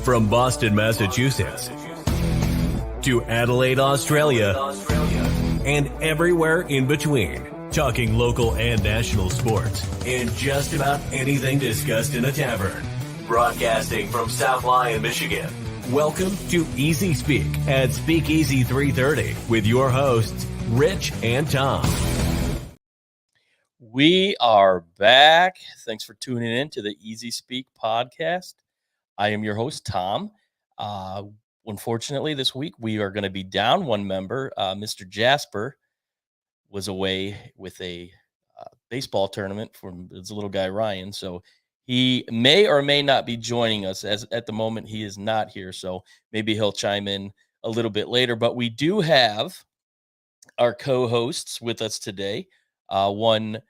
From Boston, Massachusetts, to Adelaide, Australia, and everywhere in between. Talking local and national sports and just about anything discussed in a tavern. Broadcasting from South Lyon, Michigan. Welcome to Easy Speak at Speakeasy 330 with your hosts, Rich and Tom. We are back. Thanks for tuning in to the Easy Speak podcast. I am your host, Tom. Unfortunately, this week we are going to be down one member. Mr. Jasper was away with a baseball tournament from his little guy, Ryan. So he may or may not be joining us. As at the moment, he is not here. So maybe he'll chime in a little bit later. But we do have our co-hosts with us today. One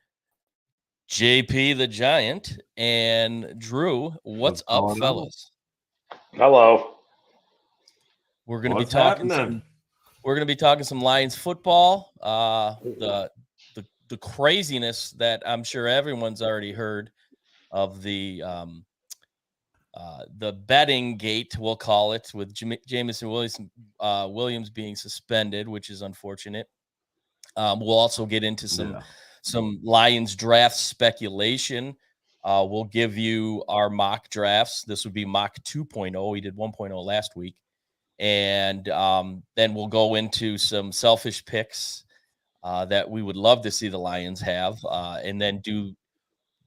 JP the Giant and Drew. What's up, fellas? Hello. We're going to be talking some Lions football. The craziness that I'm sure everyone's already heard of, the betting gate, we'll call it, with Jameson Williams being suspended, which is unfortunate. We'll also get into some Lions draft speculation. We'll give you our mock drafts. This would be mock 2.0. We did 1.0 last week. And then we'll go into some selfish picks that we would love to see the Lions have, and then do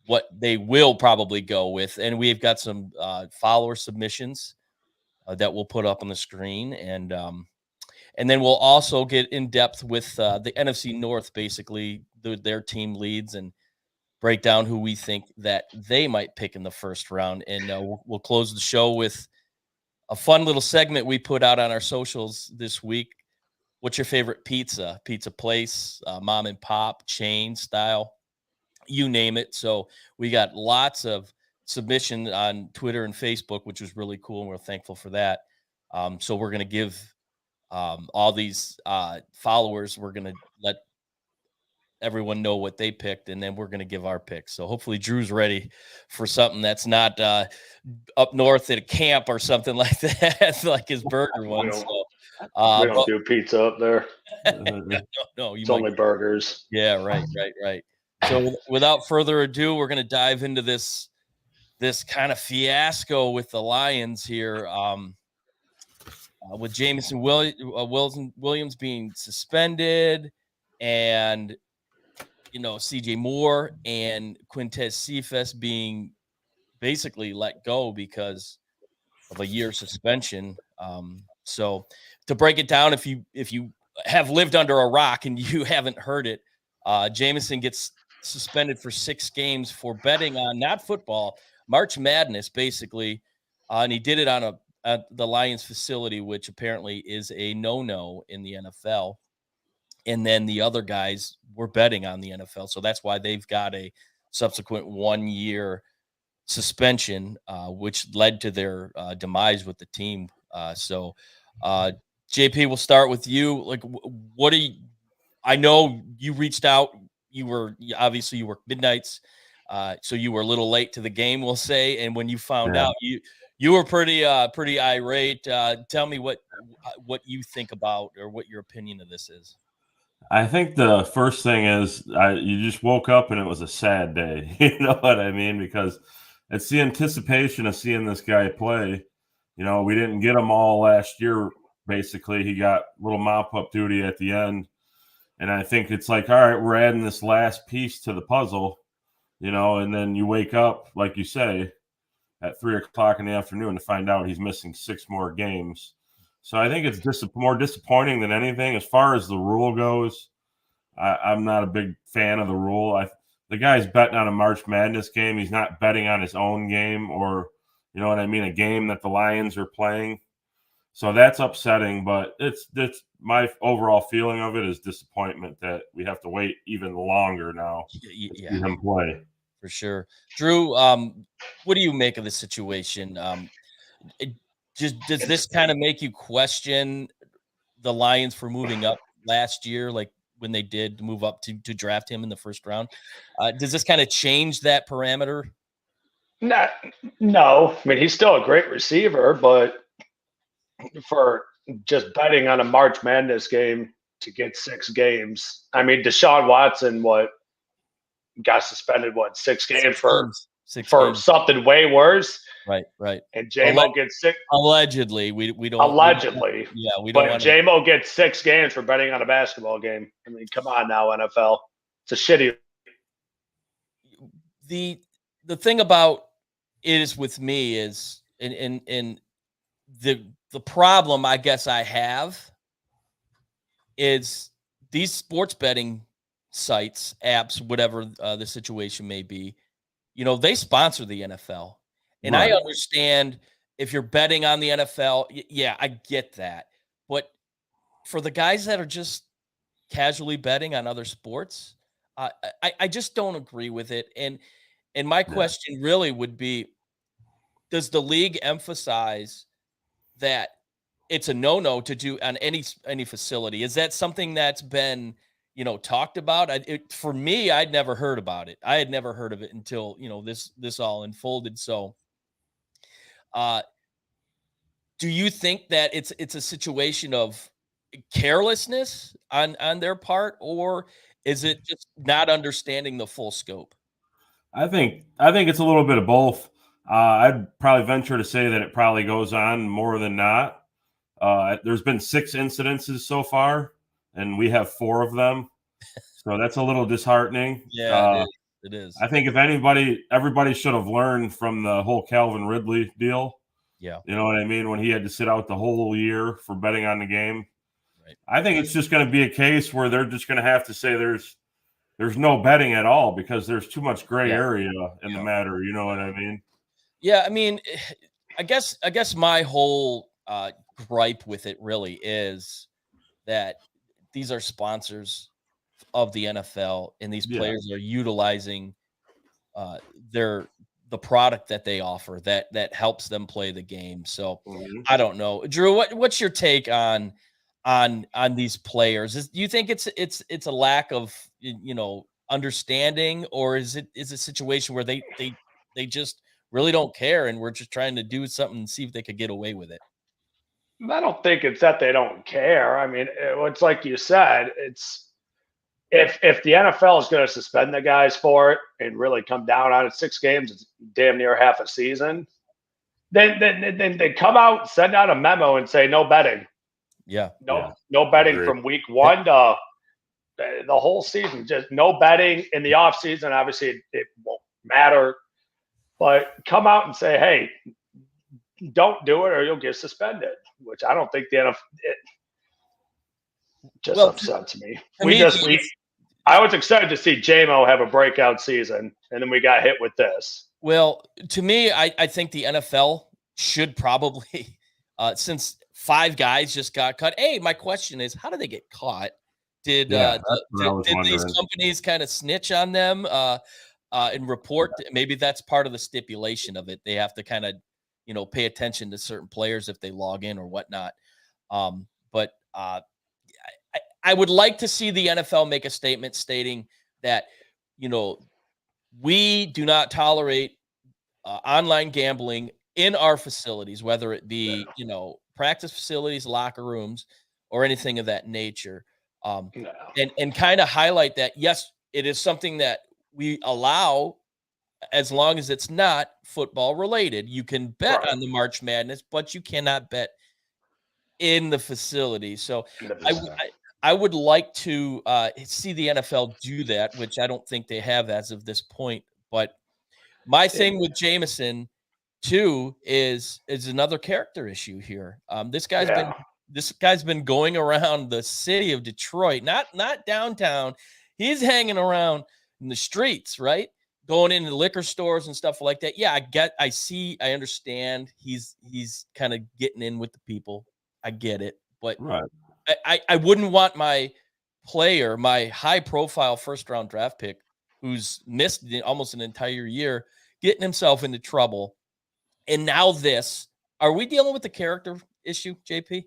what they will probably go with. And we've got some follower submissions that we'll put up on the screen. And then we'll also get in depth with the NFC North, basically their team leads, and break down who we think that they might pick in the first round. And we'll close the show with a fun little segment we put out on our socials this week. What's your favorite pizza? Pizza place, mom and pop, chain style, you name it. So we got lots of submission on Twitter and Facebook, which was really cool, and we're thankful for that. So we're going to give all these followers, we're going to let everyone know what they picked, and then we're going to give our picks. So hopefully Drew's ready for something that's not up north at a camp or something like that, like his burger one. We don't do pizza up there. No, it's only burgers. Yeah, right. So without further adu, we're going to dive into this kind of fiasco with the Lions here, with Jameson Williams being suspended, and CJ Moore and Quintez Cephas being basically let go because of a year suspension. So to break it down, if you have lived under a rock and you haven't heard it, Jameson gets suspended for 6 games for betting on, not football, March Madness, basically. And he did it on the Lions facility, which apparently is a no-no in the NFL. And then the other guys were betting on the NFL. So that's why they've got a subsequent 1-year suspension, which led to their demise with the team. So JP, we'll start with you. Like, what do you, I know you reached out, you obviously worked midnights. So you were a little late to the game, we'll say. And when you found out, you were pretty irate. Tell me what you think about, or what your opinion of this is. I think the first thing is you just woke up and it was a sad day. You know what I mean? Because it's the anticipation of seeing this guy play. We didn't get him all last year. Basically, he got a little mop-up duty at the end. And I think it's like, all right, we're adding this last piece to the puzzle, and then you wake up, like you say, at 3:00 in the afternoon to find out he's missing 6 more games. So I think it's just more disappointing than anything. As far as the rule goes, I'm not a big fan of the rule. The guy's betting on a March Madness game. He's not betting on his own game, or, you know what I mean, a game that the Lions are playing. So that's upsetting, but it's my overall feeling of it is disappointment that we have to wait even longer now to see him play. For sure. Drew, what do you make of the situation? Does this kind of make you question the Lions for moving up last year, like when they did move up to draft him in the first round? Does this kind of change that parameter? No. I mean, he's still a great receiver, but for just betting on a March Madness game to get 6 games, I mean, Deshaun Watson, got suspended, 6 games for games. something way worse. Right. And J-Mo gets 6. Allegedly, we don't. Allegedly. We don't But J-Mo gets 6 games for betting on a basketball game. I mean, come on now, NFL. It's a shitty. The thing about it is with me is in the problem I guess I have is these sports betting sites, apps, whatever the situation may be, they sponsor the NFL. And right. I understand if you're betting on the NFL, yeah, I get that. But for the guys that are just casually betting on other sports, I just don't agree with it. And my question really would be, does the league emphasize that it's a no-no to do on any facility? Is that something that's been, talked about? For me, I'd never heard about it. I had never heard of it until, this all unfolded. So, do you think that it's a situation of carelessness on their part, or is it just not understanding the full scope? I think it's a little bit of both. I'd probably venture to say that it probably goes on more than not. There's been 6 incidences so far, and we have 4 of them. So that's a little disheartening. Yeah, it is. I think if everybody should have learned from the whole Calvin Ridley deal. Yeah. You know what I mean? When he had to sit out the whole year for betting on the game. Right. I think it's just going to be a case where they're just going to have to say there's no betting at all because there's too much gray area in the matter. You know what I mean? Yeah, I mean, I guess my whole gripe with it really is that these are sponsors of the NFL, and these players are utilizing the product that they offer that helps them play the game. So I don't know, Drew. What's your take on these players? Do you think it's a lack of understanding, or is it a situation where they just really don't care and we're just trying to do something and see if they could get away with it? I don't think it's that they don't care. I mean, it's like you said, it's if the NFL is going to suspend the guys for it and really come down on it, 6 games, it's damn near half a season. Then they come out, send out a memo and say no betting. Yeah. No betting from week 1 to the whole season. Just no betting in the off season. Obviously, it won't matter. But come out and say, hey, don't do it or you'll get suspended, which I don't think the NFL just upsets me. I was excited to see J-Mo have a breakout season, and then we got hit with this. Well, to me, I think the NFL should probably, since 5 guys just got cut. Hey, my question is, how did they get caught? Did these companies kind of snitch on them and report? Maybe that's part of the stipulation of it. They have to kind of, pay attention to certain players if they log in or whatnot. But I would like to see the NFL make a statement stating that, we do not tolerate online gambling in our facilities, whether it be, practice facilities, locker rooms, or anything of that nature. And kind of highlight that, yes, it is something that we allow as long as it's not football related. You can bet on the March Madness, but you cannot bet in the facility. So I would like to see the NFL do that, which I don't think they have as of this point. But my thing with Jameson too is another character issue here. This guy's been going around the city of Detroit, not downtown. He's hanging around in the streets, right? Going into liquor stores and stuff like that. Yeah, I understand. He's kind of getting in with the people. I get it, but I wouldn't want my player, my high-profile first-round draft pick, who's missed almost an entire year, getting himself into trouble. And now this. Are we dealing with the character issue, JP?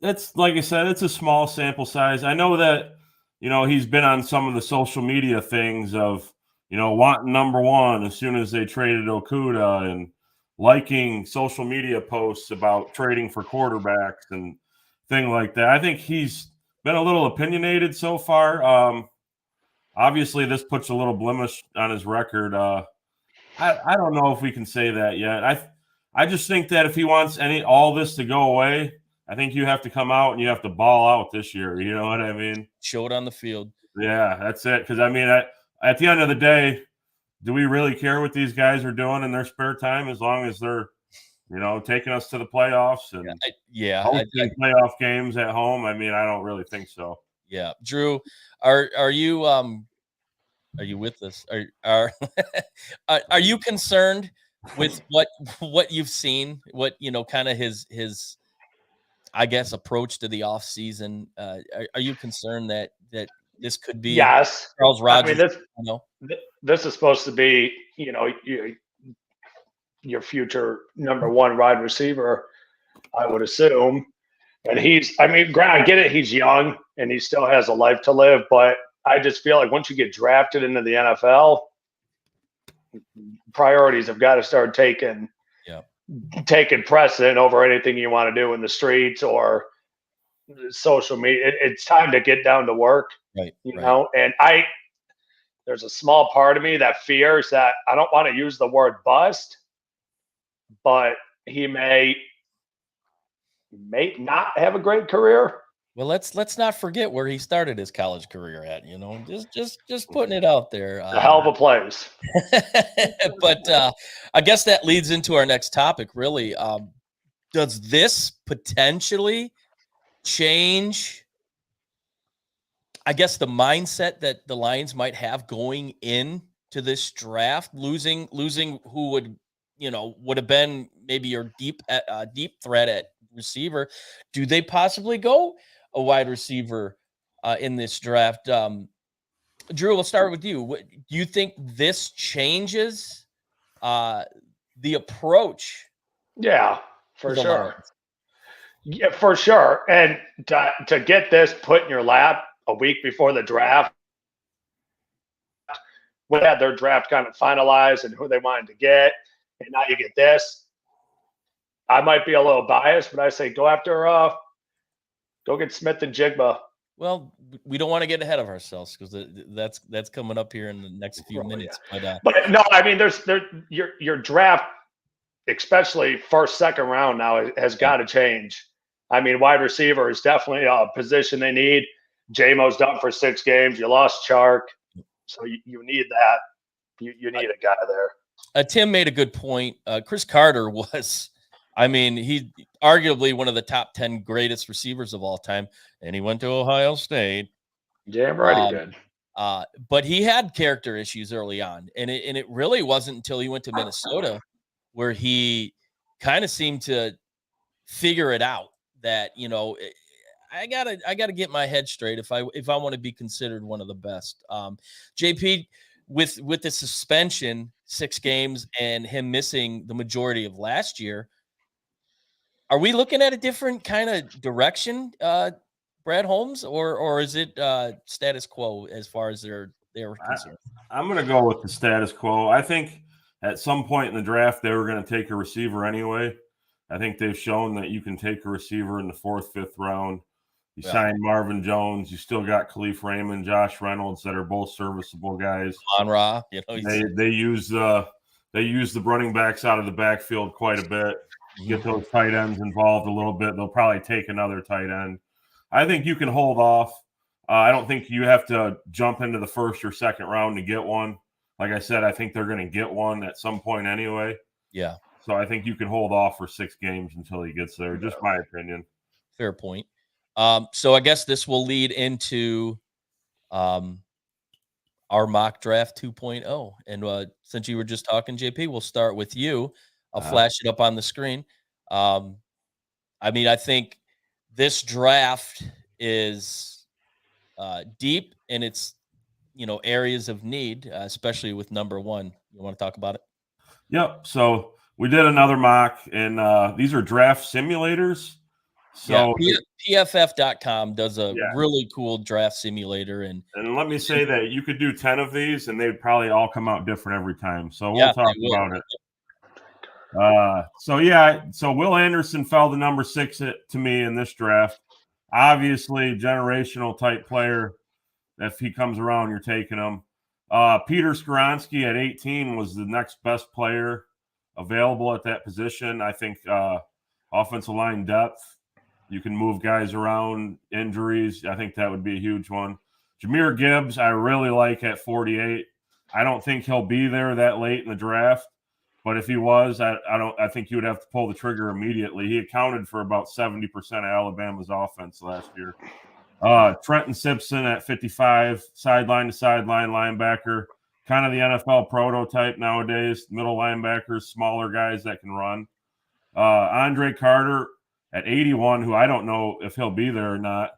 It's like I said, it's a small sample size. I know that, he's been on some of the social media things of, wanting number one as soon as they traded Okuda and liking social media posts about trading for quarterbacks and thing like that. I think he's been a little opinionated so far. Obviously, this puts a little blemish on his record. I don't know if we can say that yet. I just think that if he wants all this to go away, I think you have to come out and you have to ball out this year. You know what I mean? Show it on the field. Yeah, that's it. Because, at the end of the day, do we really care what these guys are doing in their spare time as long as they're, taking us to the playoffs and hosting playoff games at home? I don't really think so. Yeah. Drew, are you with us? Are you concerned with what you've seen? What kind of his I guess approach to the off season? Are you concerned that this could be Charles Rogers? This is supposed to be your future number one wide receiver, I would assume. And granted, I get it. He's young and he still has a life to live, but I just feel like once you get drafted into the NFL, priorities have got to start taking precedent over anything you want to do in the streets or social media. It's time to get down to work, you know. And there's a small part of me that fears that I don't want to use the word bust, but he may not have a great career. Well, let's not forget where he started his college career at. Just putting it out there. A hell of a place. But I guess that leads into our next topic. Really, does this potentially change, I guess, the mindset that the Lions might have going into this draft, losing who would have been maybe your deep threat at receiver? Do they possibly go a wide receiver in this draft? Drew, we'll start with you. Do you think this changes the approach? Yeah, for sure. Yeah, for sure. And to get this put in your lap a week before the draft, we had their draft kind of finalized and who they wanted to get, and now you get this. I might be a little biased, but I say go get Smith and Jigba. Well, we don't want to get ahead of ourselves because that's coming up here in the next few minutes. Yeah. But no, there's your draft, especially first, second round now has got to change. Wide receiver is definitely a position they need. J-Mo's done for 6 games. You lost Chark, so you need that. You need a guy there. Tim made a good point. Chris Carter was. He arguably one of the top 10 greatest receivers of all time, and he went to Ohio State. Damn right he did. But he had character issues early on, and it really wasn't until he went to Minnesota where he kind of seemed to figure it out that I gotta get my head straight if I want to be considered one of the best. JP, with the suspension, 6 games, and him missing the majority of last year. Are we looking at a different kind of direction, Brad Holmes, or is it status quo as far as they're concerned? I'm going to go with the status quo. I think at some point in the draft they were going to take a receiver anyway. I think they've shown that you can take a receiver in the 4th, 5th round. You signed Marvin Jones. You still got Khalif Raymond, Josh Reynolds that are both serviceable guys. Monra, they use the running backs out of the backfield quite a bit. Get those tight ends involved a little bit. They'll probably take another tight end. I think you can hold off. I don't think you have to jump into the 1st or 2nd round to get one. Like I said, I think they're going to get one at some point anyway. Yeah. So I think you can hold off for 6 games until he gets there. Just my opinion. Fair point. So I guess this will lead into our mock draft 2.0. And since you were just talking, JP, we'll start with you. I'll flash it up on the screen. I think this draft is deep in its areas of need, especially with number 1. You want to talk about it? Yep. So we did another mock, and these are draft simulators. So PFF.com does a really cool draft simulator. And let me say that you could do 10 of these and they'd probably all come out different every time. So we'll talk about it. So Will Anderson fell to number 6 to me in this draft. Obviously, generational type player. If he comes around, you're taking him. Peter Skoronski at 18 was the next best player available at that position. I think offensive line depth. You can move guys around, injuries. I think that would be a huge one. Jahmyr Gibbs, I really like at 48. I don't think he'll be there that late in the draft. But if he was, I think you would have to pull the trigger immediately. He accounted for about 70% of Alabama's offense last year. Trenton Simpson at 55, sideline to sideline linebacker, kind of the NFL prototype nowadays. Middle linebackers, smaller guys that can run. Andre Carter at 81, who I don't know if he'll be there or not.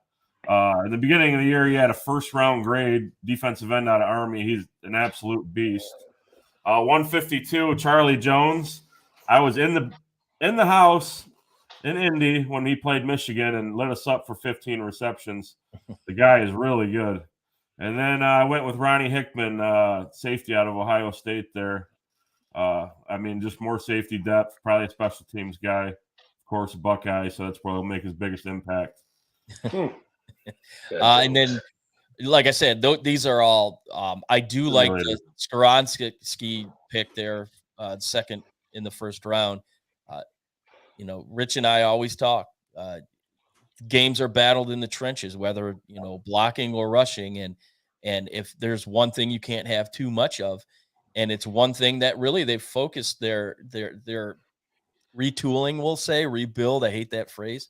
In the beginning of the year, he had a first-round grade, defensive end out of Army. He's an absolute beast. 152, Charlie Jones. I was in the house in Indy when he played Michigan and lit us up for 15 receptions. The guy is really good. And then I went with Ronnie Hickman, safety out of Ohio State there. Just more safety depth, probably a special teams guy. Of course, a Buckeye, so that's where he'll make his biggest impact. And then, like I said, these are all I do like the Skoronski pick there, second in the first round. Rich and I always talk. Games are battled in the trenches, whether blocking or rushing, and if there's one thing you can't have too much of, and it's one thing that really they've focused their retooling, we'll say rebuild. I hate that phrase,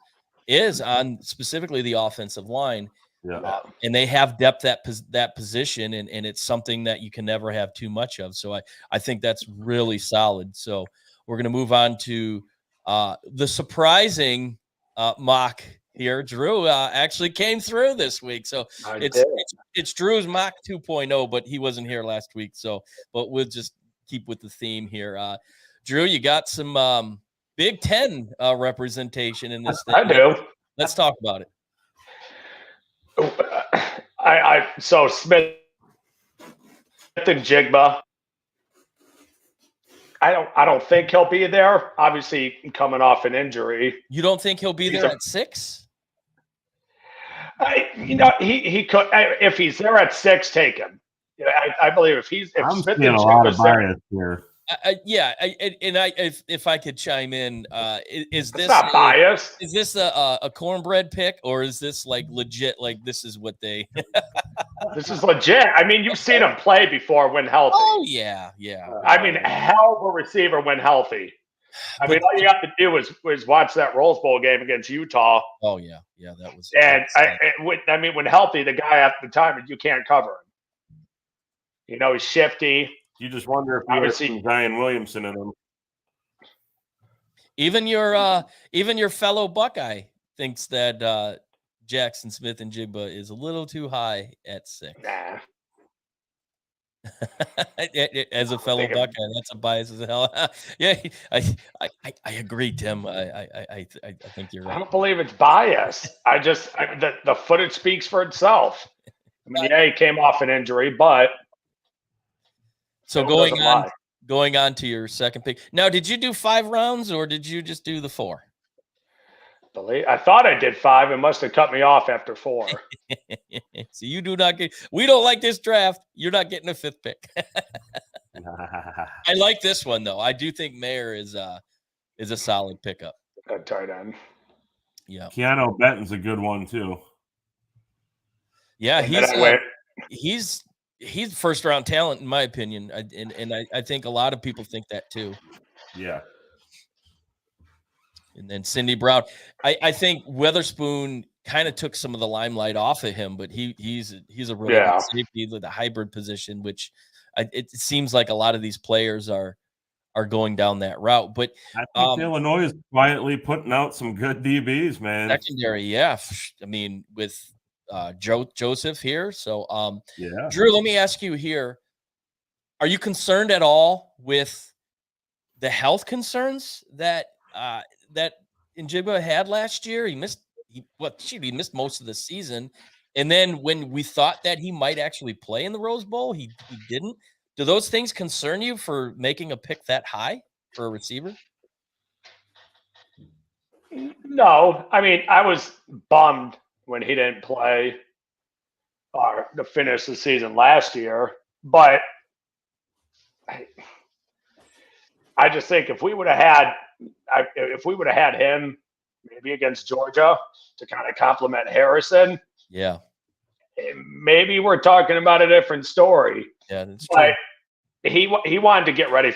is on specifically the offensive line. Yeah. And they have depth at that position, and it's something that you can never have too much of. So I think that's really solid. So we're going to move on to the surprising mock here. Drew actually came through this week. So it's Drew's mock 2.0, but he wasn't here last week. But we'll just keep with the theme here. Drew, you got some Big Ten representation in this thing. I do. Let's talk about it. So Smith and Jigba. I don't think he'll be there. Obviously, coming off an injury. You don't think he'll be there at 6? He could if he's there at 6. Take him. I believe if I'm Smith seeing and a lot of Jigba's there, bias here. If I could chime in, is this not biased? Is this a cornbread pick, or is this like legit? Like this is what they? This is legit. I mean, you've seen him play before when healthy. Oh yeah. I mean, hell of a receiver when healthy. I mean, all you have to do is watch that Rose Bowl game against Utah. Oh yeah, that was. And when healthy, the guy at the time you can't cover him. He's shifty. You just wonder if he has some Zion Williamson in him. Even your fellow Buckeye thinks that Jackson Smith and Jigba is a little too high at 6. Nah. As a fellow Buckeye, that's a bias as hell. Yeah, I agree, Tim. I think you're right. I don't believe it's bias. The footage speaks for itself. I mean, he came off an injury, but. So going on to your second pick. Now, did you do 5 rounds or did you just do the 4? I thought I did 5. It must have cut me off after 4. So you do not get. We don't like this draft. You're not getting a 5th pick. I like this one though. I do think Mayer is a solid pickup. A tight end. Yeah. Keanu Benton's a good one too. Yeah, he's first round talent in my opinion, and I think a lot of people think that too. Yeah. And then Cindy Brown, I think Weatherspoon kind of took some of the limelight off of him, but he's a really good safety with a hybrid position, which it seems like a lot of these players are going down that route. But I think Illinois is quietly putting out some good DBs, man. Secondary, yeah. I mean, with Joseph here. So, yeah. Drew, let me ask you here: are you concerned at all with the health concerns that Njigba had last year. He missed most of the season. And then when we thought that he might actually play in the Rose Bowl, he didn't. Do those things concern you for making a pick that high for a receiver? No, I mean, I was bummed when he didn't play or to finish the season last year, but I just think if we would have had him maybe against Georgia to kind of complement Harrison, yeah, maybe we're talking about a different story. Yeah, that's but true. he wanted to get ready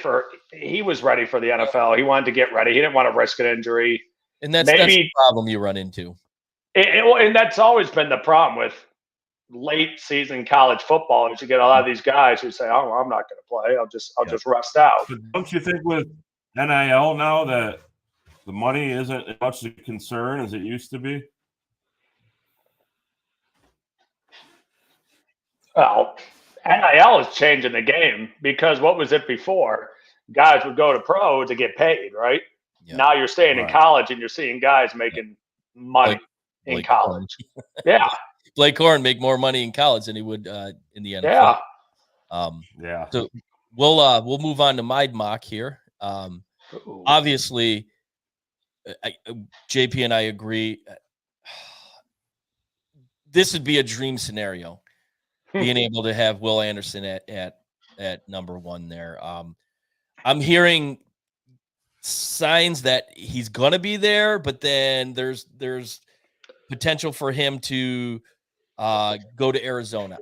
he was ready for the NFL. He wanted to get ready. He didn't want to risk an injury. And that's the problem you run into. And that's always been the problem with late season college football is you get a lot of these guys who say, "Oh, I'm not going to play. I'll just rest out." But don't you think with NIL now that the money isn't as much a concern as it used to be? Well, NIL is changing the game because what was it before? Guys would go to pro to get paid, right? Yeah. Now you're staying in college and you're seeing guys making money in college. Yeah. Blake Corum make more money in college than he would in the NFL. Yeah. So we'll move on to my mock here. Obviously, JP and I agree. This would be a dream scenario, being able to have Will Anderson at number one there. I'm hearing signs that he's going to be there, but then there's potential for him to go to Arizona.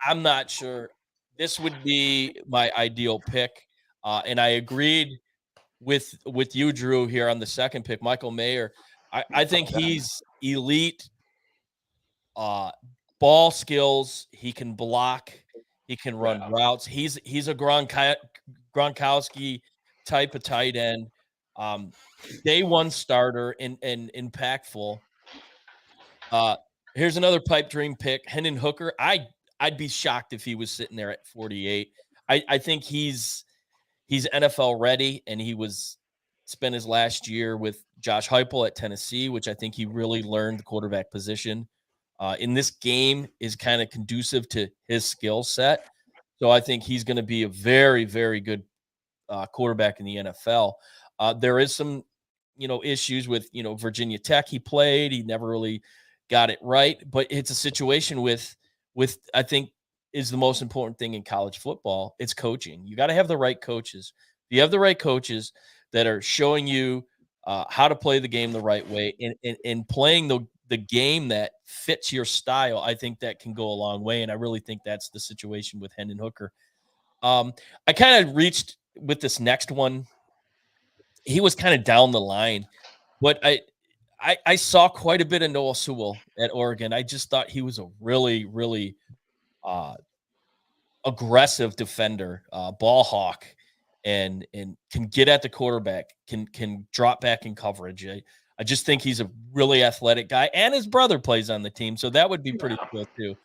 I'm not sure. This would be my ideal pick, and I agreed with you, Drew, here on the second pick, Michael Mayer. I think he's elite ball skills. He can block. He can run routes. He's a Gronkowski type of tight end. Day one starter and impactful. Here's another pipe dream pick, Hendon Hooker. I'd be shocked if he was sitting there at 48. I think he's NFL ready, and he spent his last year with Josh Heupel at Tennessee, which I think he really learned the quarterback position. In this game is kind of conducive to his skill set. So I think he's going to be a very, very good quarterback in the NFL. There is some, issues with, Virginia Tech. He played, he never really got it right, but it's a situation with I think is the most important thing in college football. It's coaching. You got to have the right coaches. If you have the right coaches that are showing you how to play the game the right way and playing the game that fits your style, I think that can go a long way. And I really think that's the situation with Hendon Hooker. I kind of reached with this next one. He was kind of down the line, but I saw quite a bit of Noah Sewell at Oregon. I just thought he was a really, really aggressive defender, ball hawk, and can get at the quarterback, can drop back in coverage. I just think he's a really athletic guy, and his brother plays on the team, so that would be pretty cool too.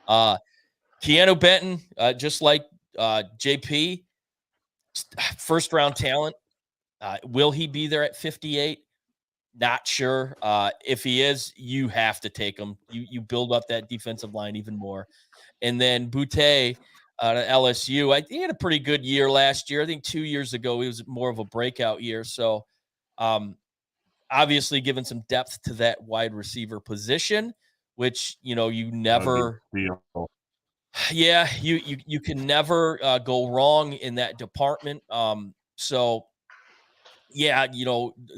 Keanu Benton, just like JP, first-round talent. Will he be there at 58? Not sure. If he is, you have to take him. You build up that defensive line even more. And then Boutte at LSU, he had a pretty good year last year. I think 2 years ago, it was more of a breakout year. So obviously giving some depth to that wide receiver position, which, you never – yeah, you can never go wrong in that department. So – yeah,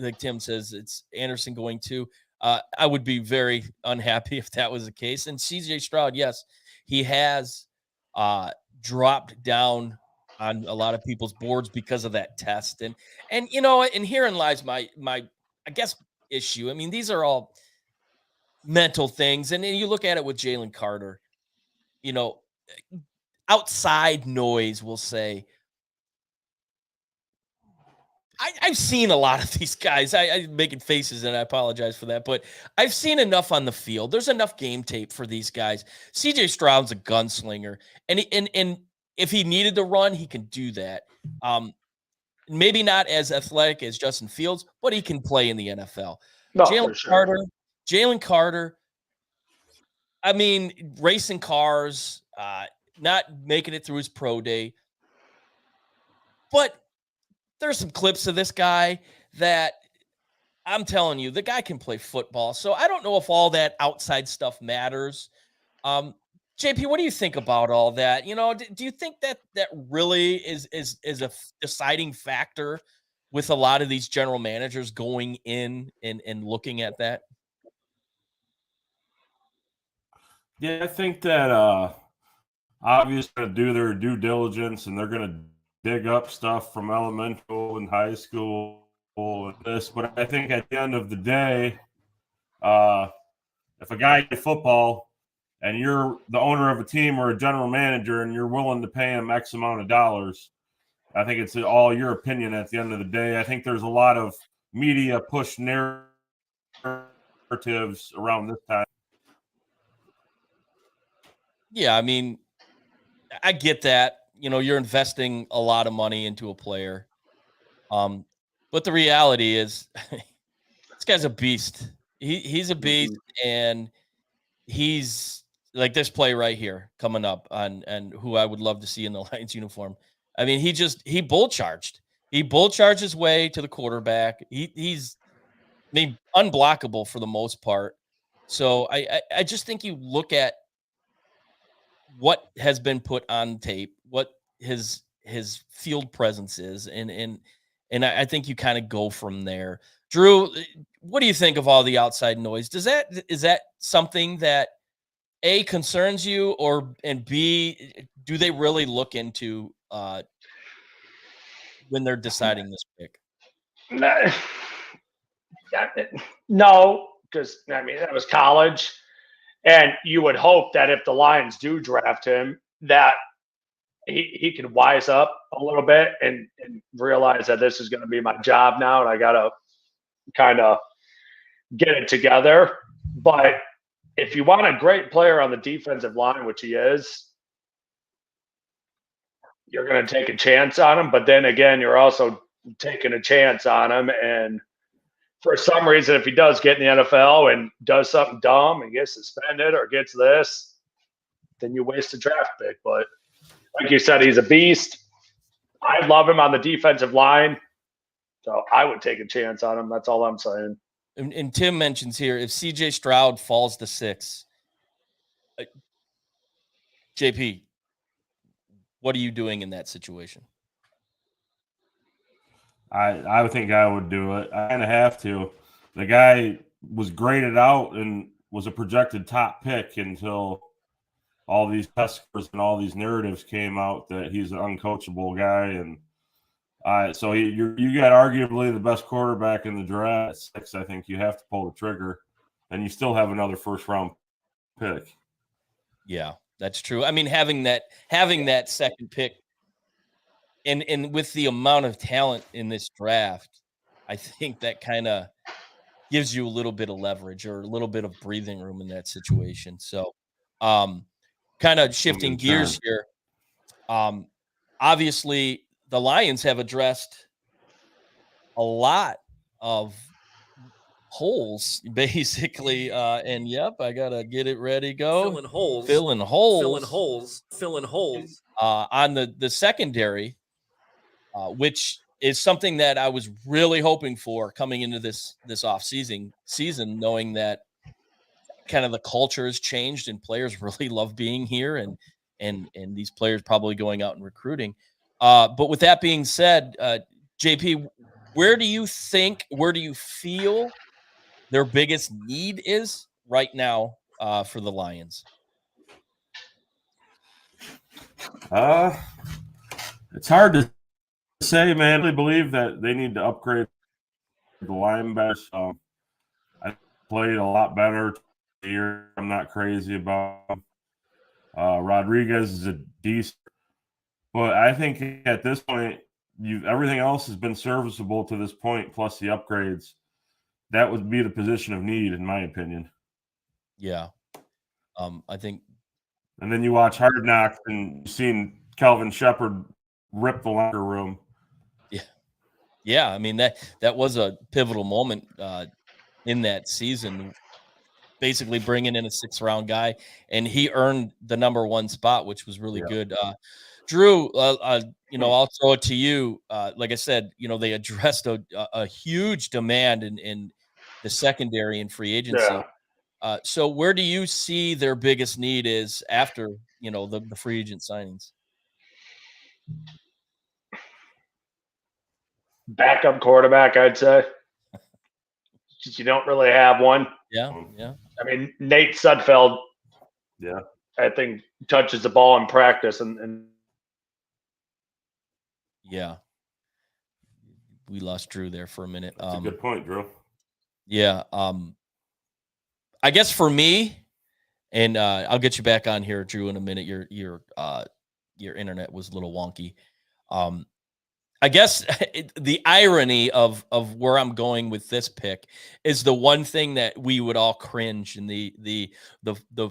like Tim says, it's Anderson going to. I would be very unhappy if that was the case. And CJ Stroud, yes, he has dropped down on a lot of people's boards because of that test. And herein lies my I guess issue. I mean, these are all mental things. And then you look at it with Jalen Carter, outside noise will say, I've seen a lot of these guys. I'm making faces, and I apologize for that, but I've seen enough on the field. There's enough game tape for these guys. CJ Stroud's a gunslinger, and if he needed to run, he can do that. Maybe not as athletic as Justin Fields, but he can play in the NFL. No, Jalen for sure. Carter. I mean, racing cars, not making it through his pro day. But there's some clips of this guy that I'm telling you, the guy can play football. So I don't know if all that outside stuff matters. JP, what do you think about all that? You know, do you think that really is a deciding factor with a lot of these general managers going in and looking at that? Yeah, I think that obviously going to do their due diligence, and they're going to dig up stuff from elementary and high school and this. But I think at the end of the day, if a guy plays football and you're the owner of a team or a general manager and you're willing to pay him X amount of dollars, I think it's all your opinion at the end of the day. I think there's a lot of media push narratives around this time. Yeah, I mean, I get that. You know, you're investing a lot of money into a player. But the reality is this guy's a beast. He's a beast, and he's like this play right here coming up and who I would love to see in the Lions uniform. I mean, he bull charged. He bull charged his way to the quarterback. He's unblockable for the most part. So I just think you look at what has been put on tape, what his field presence is, and I think you kind of go from there. Drew, what do you think of all the outside noise? Is that something that A, concerns you, and B, do they really look into when they're deciding this pick? No, because I mean that was college, and you would hope that if the Lions do draft him, that he can wise up a little bit and realize that this is going to be my job now, and I got to kind of get it together. But if you want a great player on the defensive line, which he is, you're going to take a chance on him. But then again, you're also taking a chance on him. And for some reason, if he does get in the NFL and does something dumb and gets suspended or gets this, then you waste a draft pick. But like you said, he's a beast. I love him on the defensive line. So I would take a chance on him. That's all I'm saying. And Tim mentions here, if CJ Stroud falls to 6, JP, what are you doing in that situation? I would think I would do it. I kind of have to. The guy was graded out and was a projected top pick until all these test scores and all these narratives came out that he's an uncoachable guy. And so you got arguably the best quarterback in the draft at 6. I think you have to pull the trigger, and you still have another first-round pick. Yeah, that's true. I mean, having that second pick, and with the amount of talent in this draft, I think that kind of gives you a little bit of leverage or a little bit of breathing room in that situation. So, kind of shifting gears here. Obviously, the Lions have addressed a lot of holes, basically. And yep, I gotta get it ready. Go filling holes on the secondary, which is something that I was really hoping for coming into this off season, knowing that kind of the culture has changed and players really love being here, and these players probably going out and recruiting. But with that being said, JP, where do you feel their biggest need is right now for the Lions? It's hard to say, man. I believe that they need to upgrade the linebackers. I played a lot better here. I'm not crazy about him. Rodriguez is a decent, but I think at this point, everything else has been serviceable to this point, plus the upgrades. That would be the position of need, in my opinion. Yeah, I think. And then you watch Hard Knocks, and you've seen Calvin Shepard rip the locker room. Yeah. I mean that was a pivotal moment in that season, basically bringing in a 6th-round guy, and he earned the number 1 spot, which was really good. Drew, I'll throw it to you. Like I said, they addressed a huge demand in the secondary and free agency. So where do you see their biggest need is after, the free agent signings? Backup quarterback, I'd say. You don't really have one. Yeah. I mean, Nate Sudfeld, Yeah, I think touches the ball in practice, and yeah. We lost Drew there for a minute. that's a good point, Drew. Yeah. I guess for me, and I'll get you back on here, Drew, in a minute. Your internet was a little wonky. I guess the irony of where I'm going with this pick is the one thing that we would all cringe in the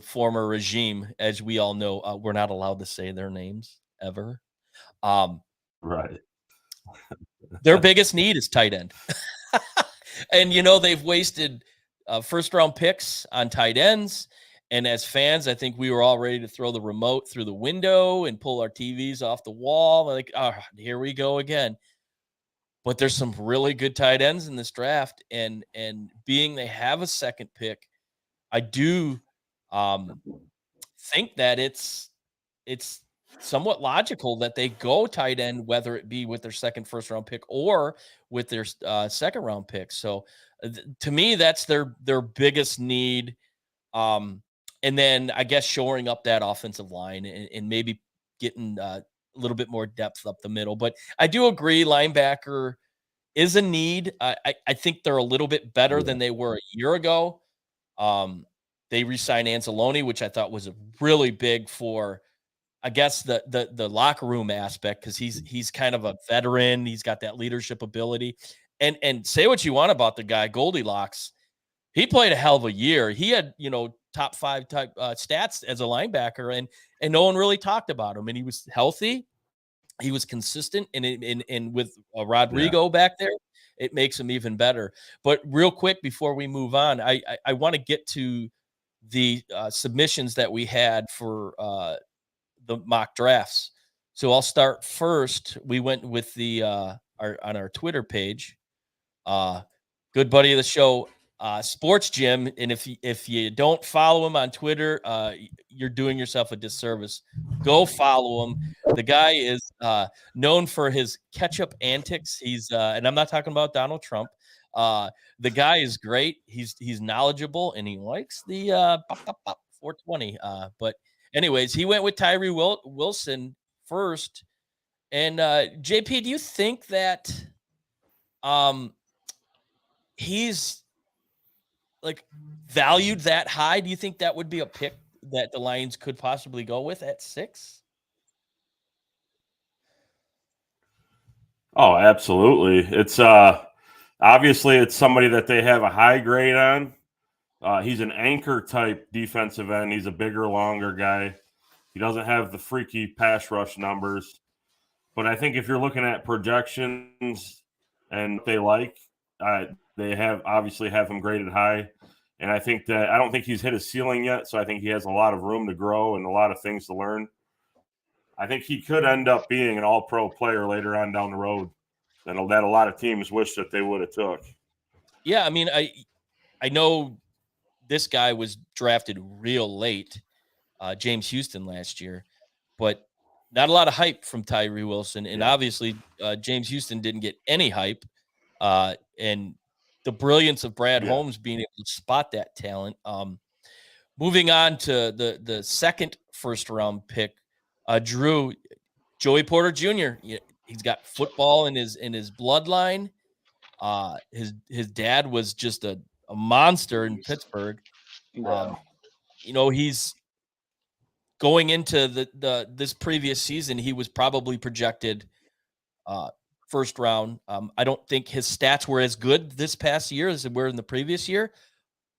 former regime, as we all know, we're not allowed to say their names ever. Right. Their biggest need is tight end. And, they've wasted 1st-round picks on tight ends. And as fans, I think we were all ready to throw the remote through the window and pull our TVs off the wall. Like, here we go again. But there's some really good tight ends in this draft. And being they have a 2nd pick, I do think that it's somewhat logical that they go tight end, whether it be with their 2nd first-round pick or with their 2nd-round pick. So to me, that's their biggest need. And then I guess shoring up that offensive line and maybe getting a little bit more depth up the middle. But I do agree linebacker is a need. I think they're a little bit better than they were a year ago. They re-signed Anzalone, which I thought was really big for, I guess, the locker room aspect, because he's kind of a veteran. He's got that leadership ability. And say what you want about the guy, Goldilocks. He played a hell of a year. He had, top 5 type stats as a linebacker, and no one really talked about him. And he was healthy. He was consistent, and with Rodrigo back there, it makes him even better. But real quick before we move on, I want to get to the submissions that we had for the mock drafts. So I'll start first. We went with the on our Twitter page. Good buddy of the show, Sports Gym, and if you don't follow him on Twitter, you're doing yourself a disservice. Go follow him. The guy is known for his ketchup antics. He's and I'm not talking about Donald Trump. The guy is great. He's knowledgeable, and he likes the 420. But anyways, he went with Tyree Wilson first. And JP, do you think that he's like valued that high? Do you think that would be a pick that the Lions could possibly go with at 6? Oh, absolutely. It's obviously it's somebody that they have a high grade on. He's an anchor type defensive end. He's a bigger, longer guy. He doesn't have the freaky pass rush numbers. But I think if you're looking at projections and what they like, they obviously have him graded high. And I think that I don't think he's hit his ceiling yet. So I think he has a lot of room to grow and a lot of things to learn. I think he could end up being an all-pro player later on down the road that a lot of teams wish that they would have took. Yeah, I mean, I know this guy was drafted real late, James Houston last year, but not a lot of hype from Tyree Wilson. And obviously James Houston didn't get any hype. And the brilliance of Brad Holmes being able to spot that talent. Moving on to the 2nd first-round pick, Drew, Joey Porter Jr. He's got football in his bloodline. His dad was just a monster in Pittsburgh. He's going into this previous season. He was probably projected first round. I don't think his stats were as good this past year as they were in the previous year,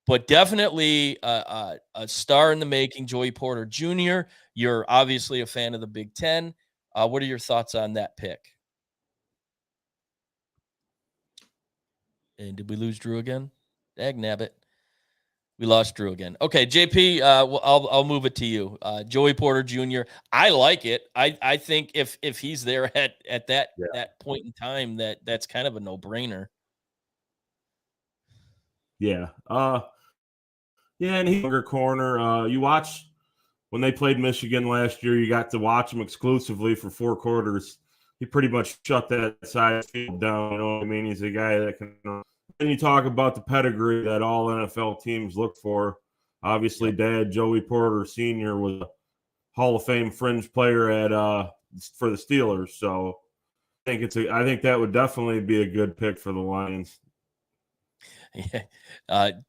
but definitely a star in the making, Joey Porter Jr. You're obviously a fan of the Big Ten. What are your thoughts on that pick? And did we lose Drew again? Dag nabbit. We lost Drew again. Okay, JP, I'll move it to you. Joey Porter Jr. I like it. I think if he's there at that point in time, that's kind of a no-brainer. Yeah. And he's younger corner. You watch when they played Michigan last year, you got to watch him exclusively for 4 quarters. He pretty much shut that side field down. You know what I mean? He's a guy that can. Then you talk about the pedigree that all NFL teams look for. Obviously, Dad Joey Porter Sr. was a Hall of Fame fringe player for the Steelers. So I think that would definitely be a good pick for the Lions. Yeah,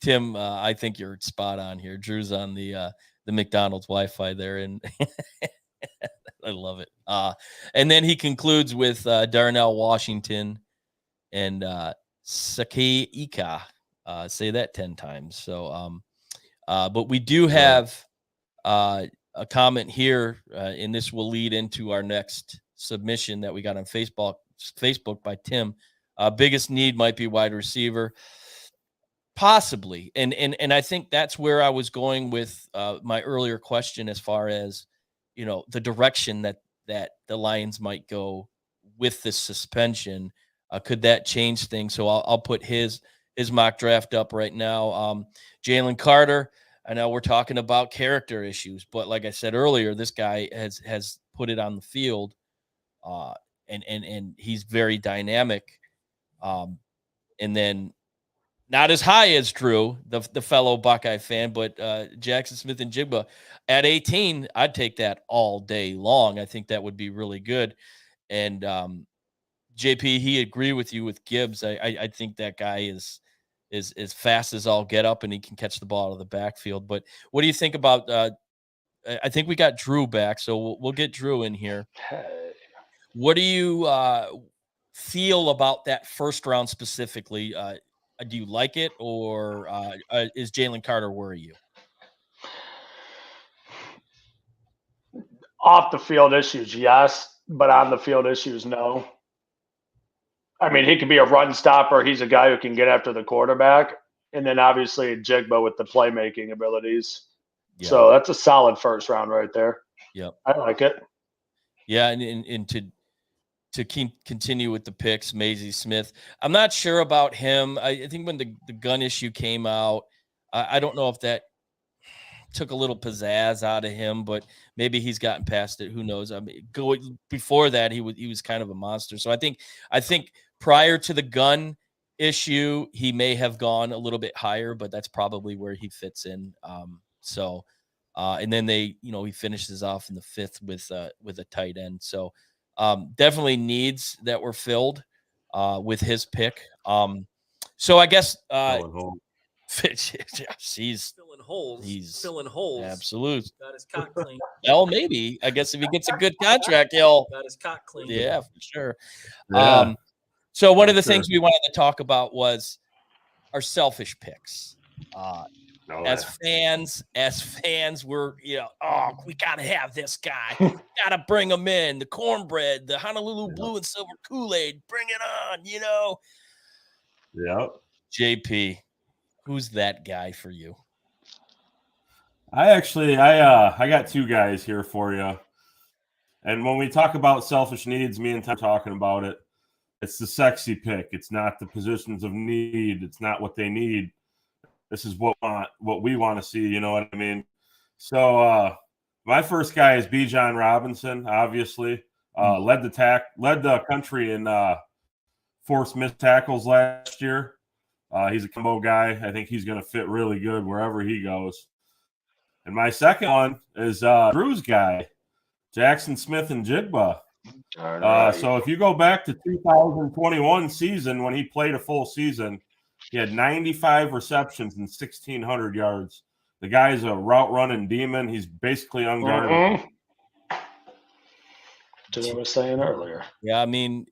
Tim, I think you're spot on here. Drew's on the McDonald's Wi-Fi there, and I love it. And then he concludes with Darnell Washington and Saki Ika. Say that 10 times. So, but we do have a comment here, and this will lead into our next submission that we got on Facebook by Tim. Biggest need might be wide receiver. Possibly. And I think that's where I was going with my earlier question as far as, the direction that the Lions might go with this suspension. Could that change things? So I'll put his mock draft up right now. Jalen Carter, I know we're talking about character issues, but like I said earlier, this guy has put it on the field, and he's very dynamic. And then not as high as Drew, the fellow Buckeye fan, but Jackson Smith and Jigba at 18, I'd take that all day long. I think that would be really good. And JP, he agreed with you with Gibbs. I think that guy is as fast as all get up, and he can catch the ball out of the backfield. But what do you think about? I think we got Drew back, so we'll get Drew in here. What do you feel about that first round specifically? Do you like it, or is Jalen Carter worry you? Off the field issues, yes, but on the field issues, no. I mean, he could be a run stopper. He's a guy who can get after the quarterback, and then obviously Jigba with the playmaking abilities. Yeah. So that's a solid first round right there. Yep, I like it. Yeah, and to continue with the picks, Maisie Smith. I'm not sure about him. I think when the gun issue came out, I don't know if that took a little pizzazz out of him, but maybe he's gotten past it. Who knows? I mean, before that, he was kind of a monster. So I think prior to the gun issue, he may have gone a little bit higher, but that's probably where he fits in. And then he finishes off in the 5th with a tight end. So definitely needs that were filled with his pick. So I guess he's filling holes. He's filling holes. Absolutely. Got his cock clean. Well, maybe. I guess if he gets a good contract, he'll got his cock clean. Yeah, for sure. Yeah. So one of the things we wanted to talk about was our selfish picks. As fans, we're, we got to have this guy. Got to bring him in. The cornbread, the Honolulu blue and silver Kool-Aid. Bring it on, Yep. JP, who's that guy for you? I got 2 guys here for you. And when we talk about selfish needs, me and Tom talking about it, it's the sexy pick. It's not the positions of need. It's not what they need. This is what we want to see. You know what I mean? So my first guy is Bijan Robinson. Obviously, led the country in forced missed tackles last year. He's a combo guy. I think he's going to fit really good wherever he goes. And my second one is Drew's guy, Jackson Smith and Jigba. Right. So if you go back to 2021 season when he played a full season, he had 95 receptions and 1,600 yards. The guy's a route running demon. He's basically unguardable. To what I was saying earlier. Yeah, I mean,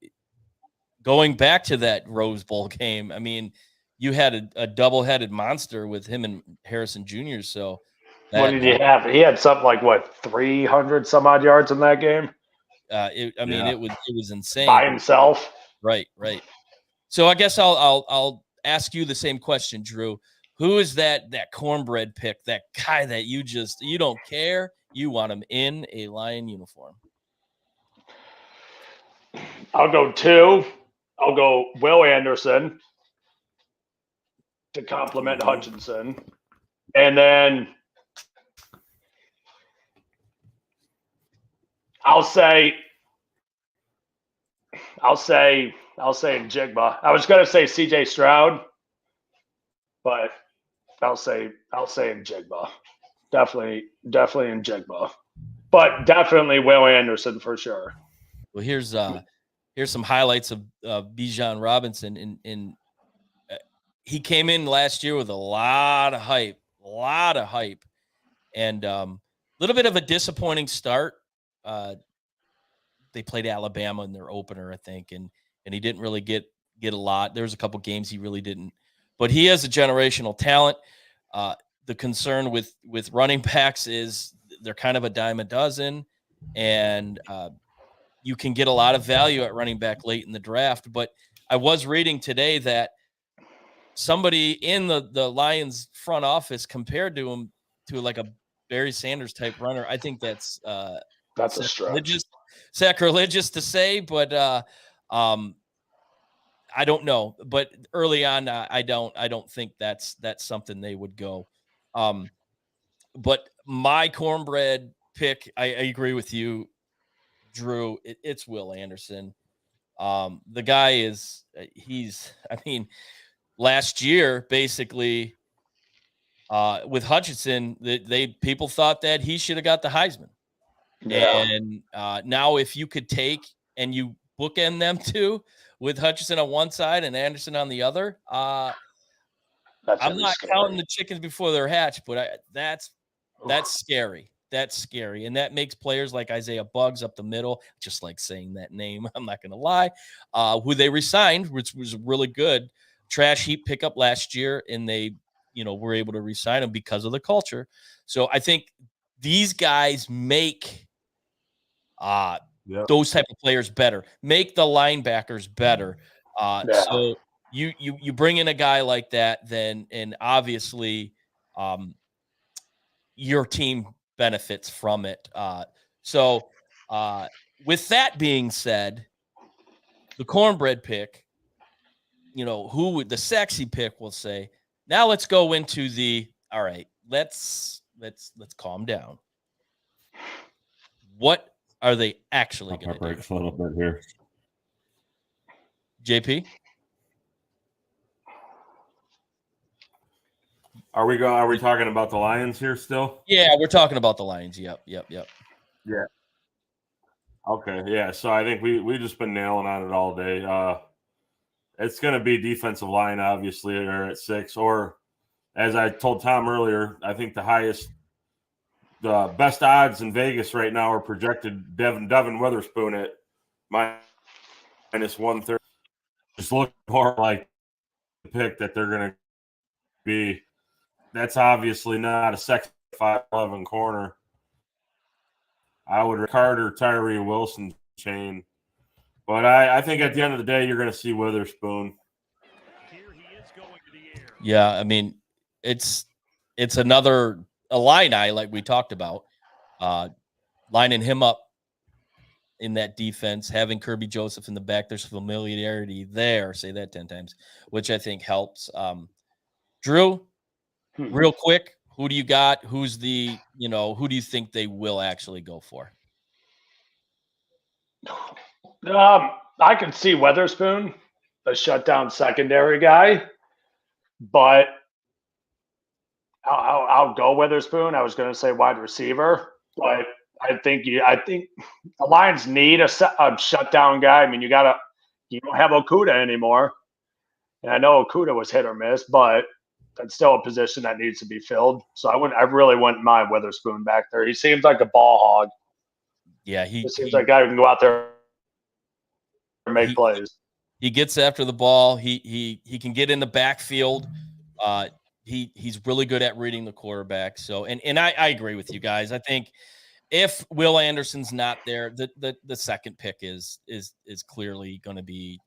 going back to that Rose Bowl game, I mean, you had a double-headed monster with him and Harrison Jr. So what did he have? He had something like 300 some odd yards in that game. It was insane by himself. Right. So I guess I'll ask you the same question, Drew. Who is that cornbread pick, that guy that you don't care? You want him in a Lion uniform. I'll go 2. I'll go Will Anderson to complement Hutchinson. And then I'll say Njigba. I was going to say CJ Stroud, but I'll say Njigba. Definitely Njigba. But definitely Will Anderson for sure. Well, here's some highlights of Bijan Robinson. He came in last year with a lot of hype, and a little bit of a disappointing start. They played Alabama in their opener, I think, and he didn't really get a lot. There was a couple games he really didn't, but he has a generational talent. The concern with running backs is they're kind of a dime a dozen, and you can get a lot of value at running back late in the draft. But I was reading today that somebody in the Lions front office compared to him to like a Barry Sanders type runner. I think that's a stretch. Sacrilegious to say, but I don't know. But early on, I don't think that's something they would go. But my cornbread pick, I agree with you, Drew. It's Will Anderson. The guy last year, basically, with Hutchinson, people thought that he should have got the Heisman. Yeah. And now if you could take and you bookend them two with Hutchinson on one side and Anderson on the other, I'm not counting the chickens before they're hatched, but that's scary. That's scary. And that makes players like Isaiah Buggs up the middle, just like saying that name, I'm not going to lie, who they re-signed, which was really good. Trash heap pickup last year, and they, were able to re-sign him because of the culture. So I think these guys make those type of players better, make the linebackers better. So you bring in a guy like that, then, and obviously your team benefits from it. So with that being said, the cornbread pick, the sexy pick will say, now let's go into all right, let's calm down. What are they actually going to do? A little bit here. JP? Are we talking about the Lions here still? Yeah, we're talking about the Lions. Yep. Yeah. Okay. Yeah. So I think we just been nailing on it all day. It's going to be defensive line, obviously, or at 6, or as I told Tom earlier, I think the best odds in Vegas right now are projected Devin Witherspoon at minus 130. Just look more like the pick that they're going to be. That's obviously not a sexy 5'11" corner. I would Carter, Tyree Wilson chain. But I think at the end of the day, you're going to see Witherspoon. Yeah, I mean, it's another Illini like we talked about, lining him up in that defense, having Kirby Joseph in the back. There's familiarity there. Say that 10 times, which I think helps. Drew, real quick, who do you got? Who do you think they will actually go for? I can see Witherspoon, a shutdown secondary guy, but I'll go Witherspoon. I was going to say wide receiver, but I think the Lions need a shutdown guy. I mean, you don't have Okudah anymore, and I know Okudah was hit or miss, but that's still a position that needs to be filled. So I really wouldn't mind Witherspoon back there. He seems like a ball hog. Yeah, he seems like a guy who can go out there and make plays. He gets after the ball. He can get in the backfield. He's really good at reading the quarterback. So and I agree with you guys. I think if Will Anderson's not there, the second pick is clearly going to be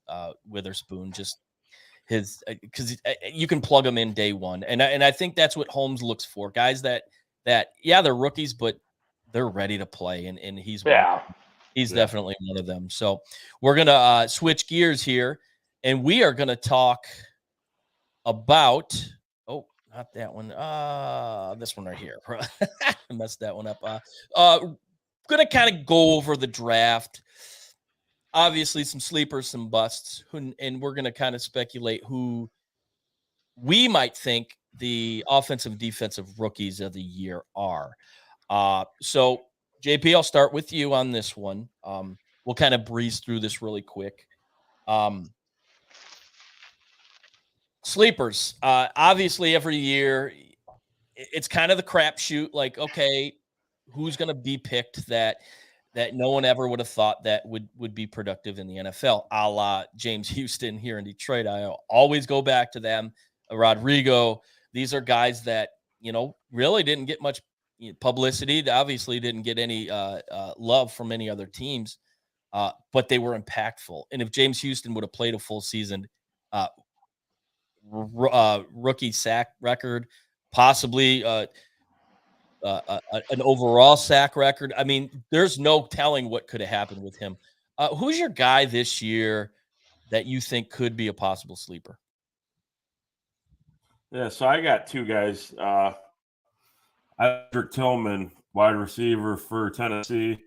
Witherspoon. Just because you can plug them in day one, and I think that's what Holmes looks for. Guys that they're rookies, but they're ready to play, and he's definitely one of them. So we're gonna switch gears here, and we are gonna talk about not that one. This one right here. I messed that one up. Gonna kind of go over the draft. Obviously, some sleepers, some busts, and we're gonna kind of speculate who we might think the offensive and defensive rookies of the year are. So JP, I'll start with you on this one. We'll kind of breeze through this really quick. Sleepers. Obviously, every year it's kind of the crapshoot. Like, okay, who's going to be picked that no one ever would have thought that would be productive in the NFL, a la James Houston here in Detroit. I always go back to them. Rodrigo. These are guys that really didn't get much publicity. They obviously didn't get any love from any other teams, but they were impactful. And if James Houston would have played a full season, rookie sack record, possibly an overall sack record. I mean, there's no telling what could have happened with him. Who's your guy this year that you think could be a possible sleeper? Yeah, so I got two guys. Edric Tillman, wide receiver for Tennessee.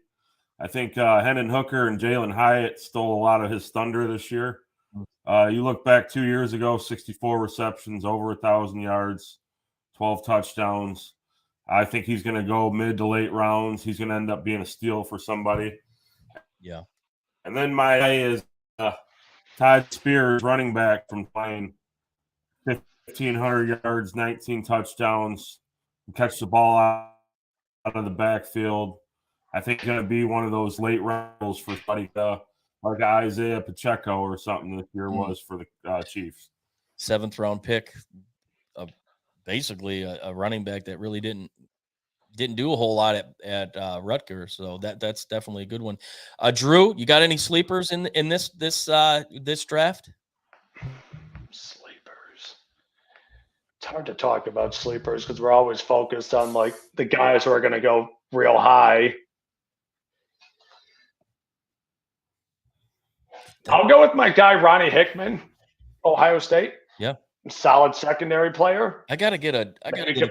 I think Hendon Hooker and Jalen Hyatt stole a lot of his thunder this year. You look back 2 years ago, 64 receptions, over 1,000 yards, 12 touchdowns. I think he's going to go mid to late rounds. He's going to end up being a steal for somebody. Yeah. And then my guy is Todd Spears, running back from playing 1,500 yards, 19 touchdowns, catch the ball out of the backfield. I think he's going to be one of those late rounds for somebody like Isaiah Pacheco or something this year was for the Chiefs. 7th round pick, basically a running back that really didn't do a whole lot at Rutgers. So that's definitely a good one. Drew, you got any sleepers in this draft? Sleepers. It's hard to talk about sleepers because we're always focused on like the guys who are going to go real high. I'll go with my guy, Ronnie Hickman, Ohio State. Yeah. Solid secondary player. I gotta get a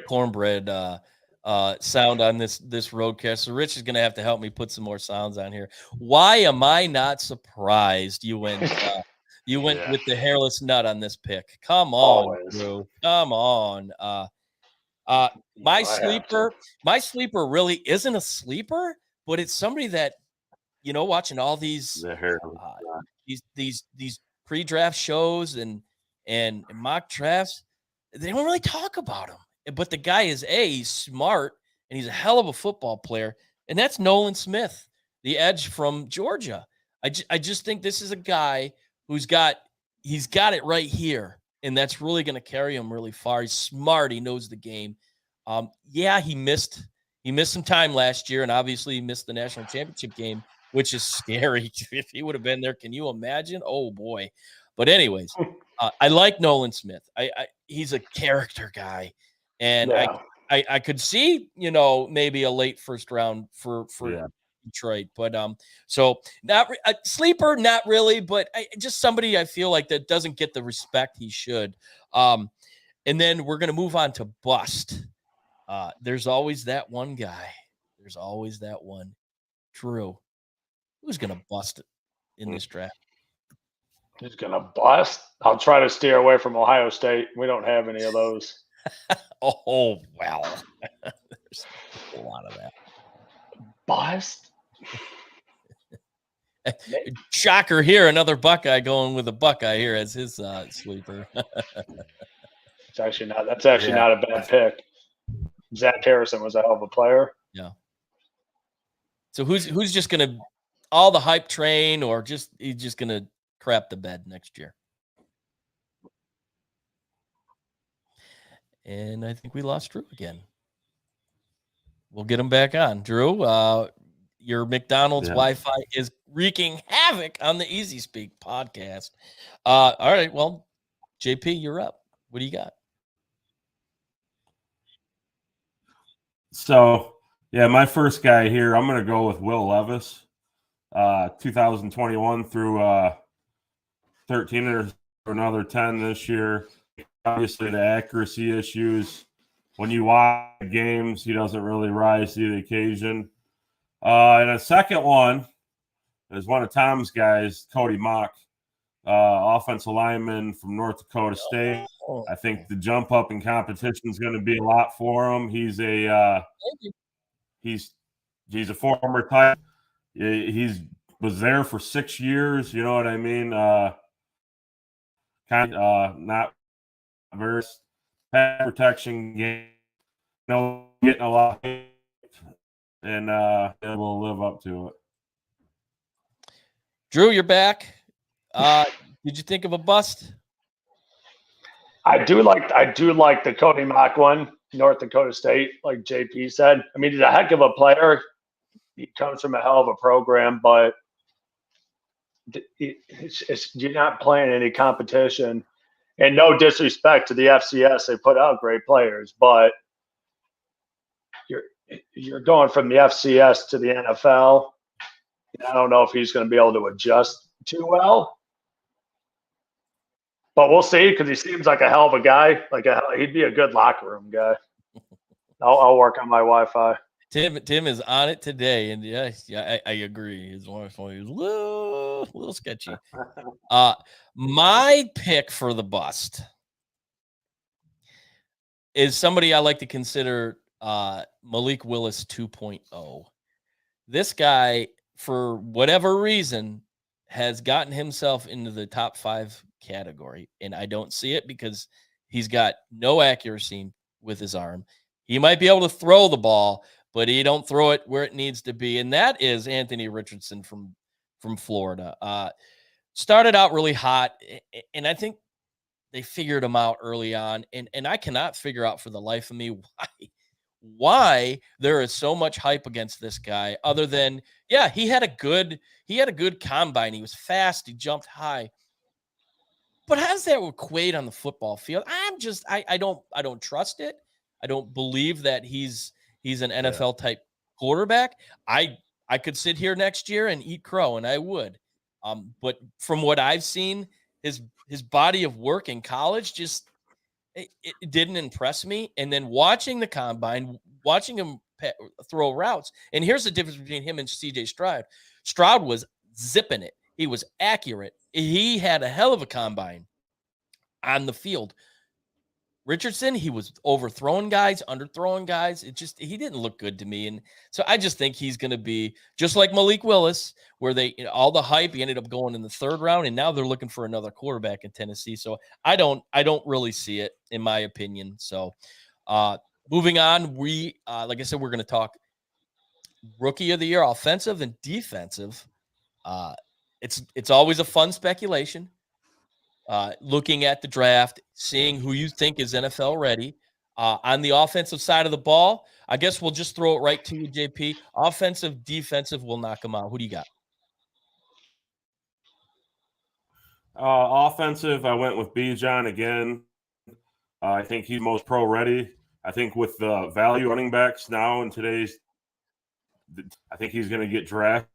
cornbread sound on this roadcast. So Rich is gonna have to help me put some more sounds on here. Why am I not surprised you went with the hairless nut on this pick? Come on, Drew. Come on. My sleeper really isn't a sleeper, but it's somebody that watching all these these pre-draft shows and mock drafts, they don't really talk about him. But the guy is he's smart and he's a hell of a football player, and that's Nolan Smith, the edge from Georgia. I just think this is a guy he's got it right here, and that's really going to carry him really far. He's smart. He knows the game. He missed some time last year, and obviously he missed the national championship game, which is scary. If he would have been there, can you imagine? Oh boy. But anyways, I like Nolan Smith. He's a character guy, and I could see maybe a late first round for Detroit, but so not a sleeper, not really, but just somebody I feel like that doesn't get the respect he should. And then we're gonna move on to bust. There's always that one guy. There's always that one. Drew, who's gonna bust it in this draft? Who's gonna bust? I'll try to steer away from Ohio State. We don't have any of those. Oh well, there's a lot of that. Bust. Shocker here, another Buckeye going with a Buckeye here as his sleeper. That's actually not a bad pick. Zach Harrison was a hell of a player. Yeah. So who's just gonna all the hype train, or he's just gonna crap the bed next year? And I think we lost Drew again. We'll get him back on. Drew, your McDonald's Wi-Fi is wreaking havoc on the Easy Speak podcast. All right. Well, JP, you're up. What do you got? So, yeah, my first guy here, I'm going to go with Will Levis, 2021 through 13 or another 10 this year. Obviously, the accuracy issues. When you watch games, he doesn't really rise to the occasion. And a second one is one of Tom's guys, Cody Mock, offensive lineman from North Dakota State. I think the jump up in competition is going to be a lot for him. He's a former type. He's was there for 6 years. You know what I mean? Not very pass protection game. Getting a lot, and able to live up to it. Drew, you're back. Did you think of a bust? I do like the Cody Mock one, North Dakota State, like JP said. I mean, he's a heck of a player. He comes from a hell of a program, but you're not playing any competition. And no disrespect to the FCS, they put out great players, but you're going from the FCS to the NFL. I don't know if he's going to be able to adjust too well, but we'll see, because he seems like a hell of a guy. He'd be a good locker room guy. I'll work on my Wi-Fi. Tim is on it today, and yeah, I agree. His Wi-Fi is a little sketchy. My pick for the bust is somebody I like to consider Malik Willis 2.0. This guy, for whatever reason, has gotten himself into the top 5 category, and I don't see it because he's got no accuracy with his arm. He might be able to throw the ball, but he don't throw it where it needs to be, and that is Anthony Richardson from Florida. Started out really hot, and I think they figured him out early on, and I cannot figure out for the life of me why there is so much hype against this guy, other than, yeah, he had a good combine. He was fast. He jumped high. But how does that equate on the football field? I don't trust it. I don't believe that he's an NFL type quarterback. I could sit here next year and eat crow, and I would. But from what I've seen, his body of work in college just it didn't impress me. And then watching the combine, watching him throw routes, and here's the difference between him and C.J. Stroud. Stroud was zipping it. He was accurate. He had a hell of a combine on the field. Richardson, he was overthrowing guys, underthrowing guys. He didn't look good to me. And so I just think he's going to be just like Malik Willis, where all the hype, he ended up going in the 3rd round, and now they're looking for another quarterback in Tennessee. So I don't really see it, in my opinion. So moving on, like I said, we're going to talk rookie of the year, offensive and defensive. It's always a fun speculation. Looking at the draft, seeing who you think is NFL ready. On the offensive side of the ball, I guess we'll just throw it right to you, JP. Offensive, defensive, we'll knock them out. Who do you got? Offensive, I went with Bijan again. I think he's most pro ready. I think with the value running backs now in today's, I think he's going to get drafted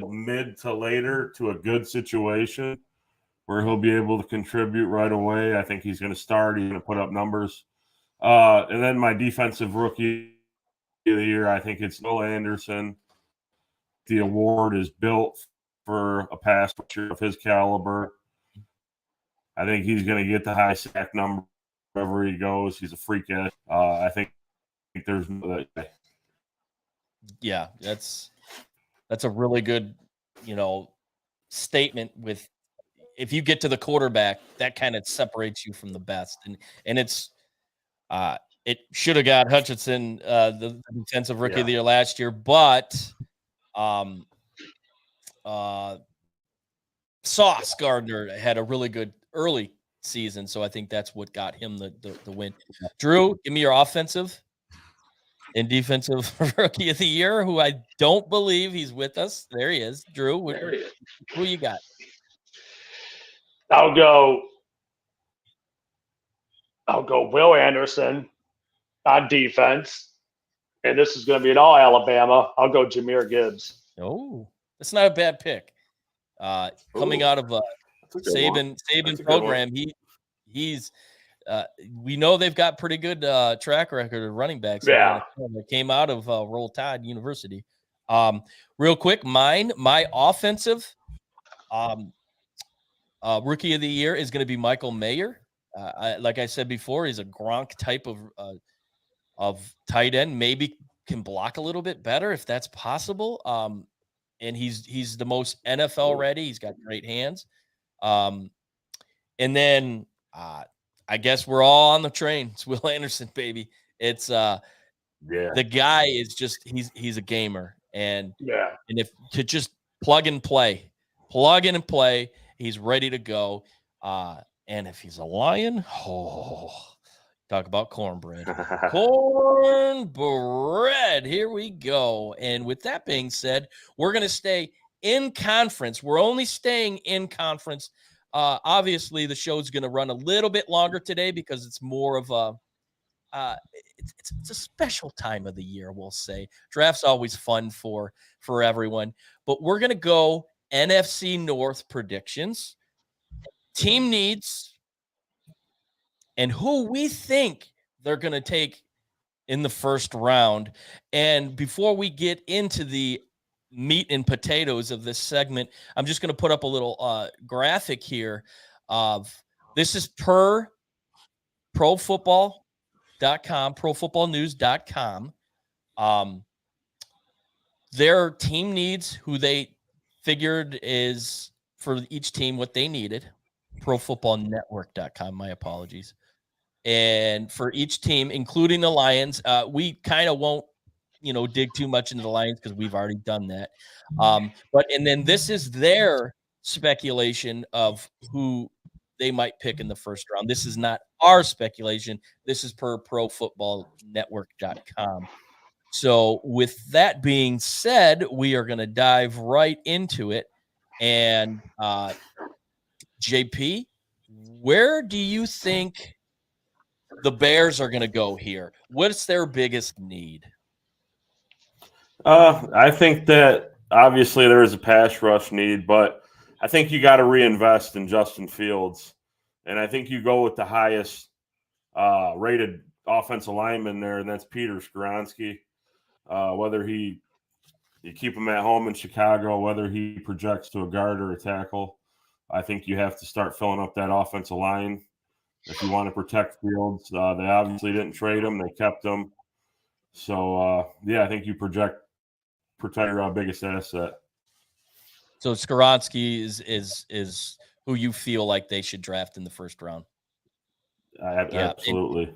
mid to later to a good situation where he'll be able to contribute right away. I think he's going to start. He's going to put up numbers. And then my defensive rookie of the year, I think it's Will Anderson. The award is built for a pass rusher of his caliber. I think he's going to get the high sack number wherever he goes. He's a freak ass. I think there's no that. Yeah, that's a really good, statement. With if you get to the quarterback, that kind of separates you from the best. And it's it should have got Hutchinson, the defensive rookie of the year last year, but Sauce Gardner had a really good early season, so I think that's what got him the win. Drew, give me your offensive and defensive rookie of the year, who I don't believe he's with us. There he is. Drew, who you got? I'll go I'll go Will Anderson on defense. And this is going to be an all Alabama. I'll go Jahmyr Gibbs. Oh, that's not a bad pick. Coming out of a Saban program, he's we know they've got pretty good track record of running backs. Yeah, that came out of Roll Tide University. Real quick, my offensive rookie of the year is going to be Michael Mayer. Like I said before, he's a Gronk type of tight end. Maybe can block a little bit better if that's possible. And he's the most NFL ready. He's got great hands. And then I guess we're all on the train. It's Will Anderson, baby. It's the guy is just he's a gamer. And if to just plug in and play, he's ready to go. And if he's a Lion, talk about cornbread. Cornbread. Here we go. And with that being said, we're going to stay in conference. We're only staying in conference. Obviously, the show's going to run a little bit longer today because it's more of a it's a special time of the year, we'll say. Draft's always fun for everyone. But we're going to go NFC North predictions, team needs, and who we think they're going to take in the first round. And before we get into the meat and potatoes of this segment, I'm just going to put up a little graphic here of this is per profootballnews.com. Their team needs, who they figured is for each team what they needed. Profootballnetwork.com, my apologies. And for each team, including the Lions, we kind of won't, dig too much into the Lions because we've already done that. And then this is their speculation of who they might pick in the first round. This is not our speculation. This is per profootballnetwork.com. So with that being said, we are going to dive right into it. And JP, where do you think the Bears are going to go here? What's their biggest need? I think that obviously there is a pass rush need, but I think you got to reinvest in Justin Fields. And I think you go with the highest rated offensive lineman there, and that's Peter Skoronski. Whether you keep him at home in Chicago, whether he projects to a guard or a tackle, I think you have to start filling up that offensive line if you want to protect Fields. They obviously didn't trade him; they kept him. So I think you protect your biggest asset. So Skoronski is who you feel like they should draft in the first round. Absolutely.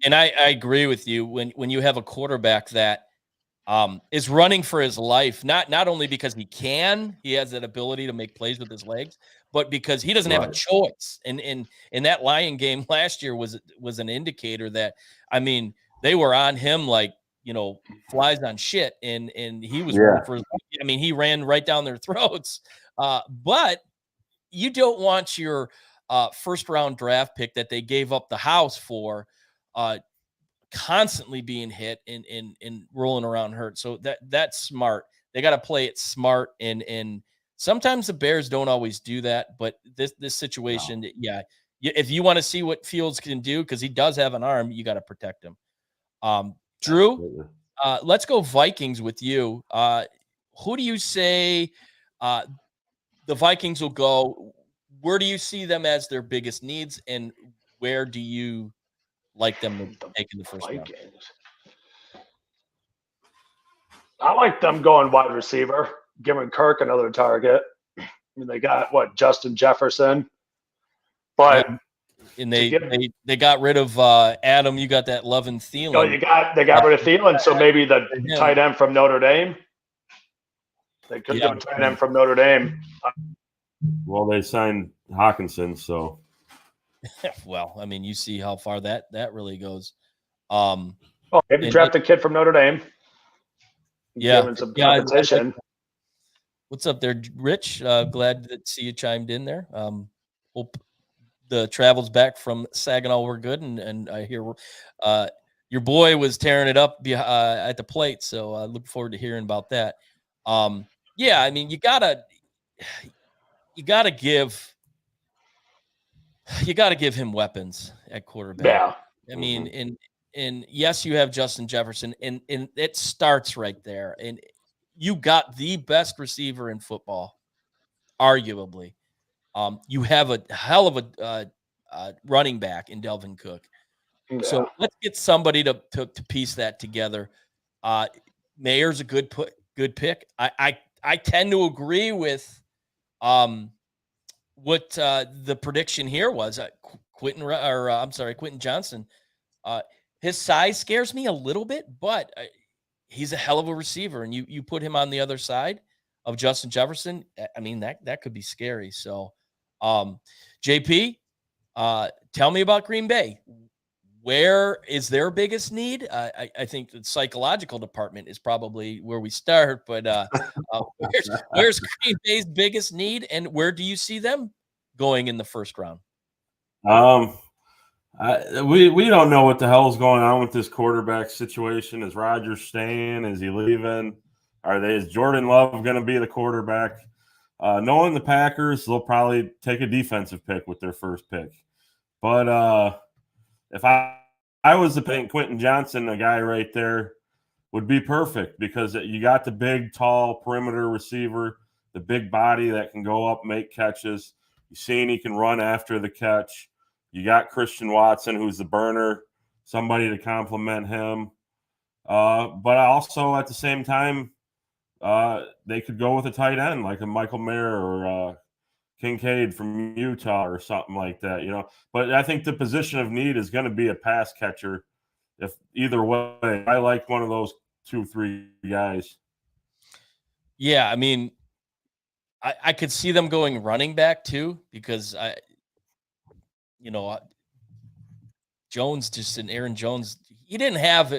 And I agree with you. When you have a quarterback that is running for his life, not only because he has that ability to make plays with his legs, but because he doesn't have a choice. And in that Lion game last year was an indicator that, they were on him like, flies on shit. And he was running for his life. He ran right down their throats. But you don't want your first round draft pick that they gave up the house for constantly being hit and rolling around hurt. So that's smart. They got to play it smart. And sometimes the Bears don't always do that. But this situation, if you want to see what Fields can do, because he does have an arm, you got to protect him. Drew, let's go Vikings with you. Who do you say the Vikings will go? Where do you see them as their biggest needs, and where do you like them to take in the first round? I like them going wide receiver, giving Kirk another target. They got Justin Jefferson, but and they got rid of Adam. You got that Love and Thielen. They got rid of Thielen, so maybe the tight end from Notre Dame. They could go tight end from Notre Dame. Well, they signed Hawkinson, so. Well, you see how far that really goes. Maybe draft a kid from Notre Dame. Give him some competition. What's up there, Rich? Glad to see you chimed in there. the travels back from Saginaw were good, and I hear your boy was tearing it up at the plate. So I look forward to hearing about that. Yeah, I mean, you gotta give him weapons at quarterback. Yeah. I mean, and yes, you have Justin Jefferson, and it starts right there. And you got the best receiver in football, arguably. You have a hell of a running back in Delvin Cook. Yeah. So let's get somebody to piece that together. Mayer's a good pick. I tend to agree with what the prediction here was. Quentin Johnson. His size scares me a little bit, but he's a hell of a receiver, and you put him on the other side of Justin Jefferson. I mean, that could be scary. So, JP, tell me about Green Bay. Where is their biggest need? I think the psychological department is probably where we start, but where's Green Bay's biggest need, and where do you see them going in the first round? We don't know what the hell's going on with this quarterback situation. Is Rodgers staying? Is he leaving? Is Jordan Love going to be the quarterback? Knowing the Packers, they'll probably take a defensive pick with their first pick. But if I was the pick, Quentin Johnson, a guy right there, would be perfect because you got the big, tall perimeter receiver, the big body that can go up, make catches. You've seen he can run after the catch. You got Christian Watson, who's the burner, somebody to complement him. But also at the same time, they could go with a tight end like a Michael Mayer or Kincaid from Utah or something like that, But I think the position of need is going to be a pass catcher. If either way, I like one of those 2-3 guys. Yeah, I mean, I could see them going running back too because Aaron Jones, he didn't have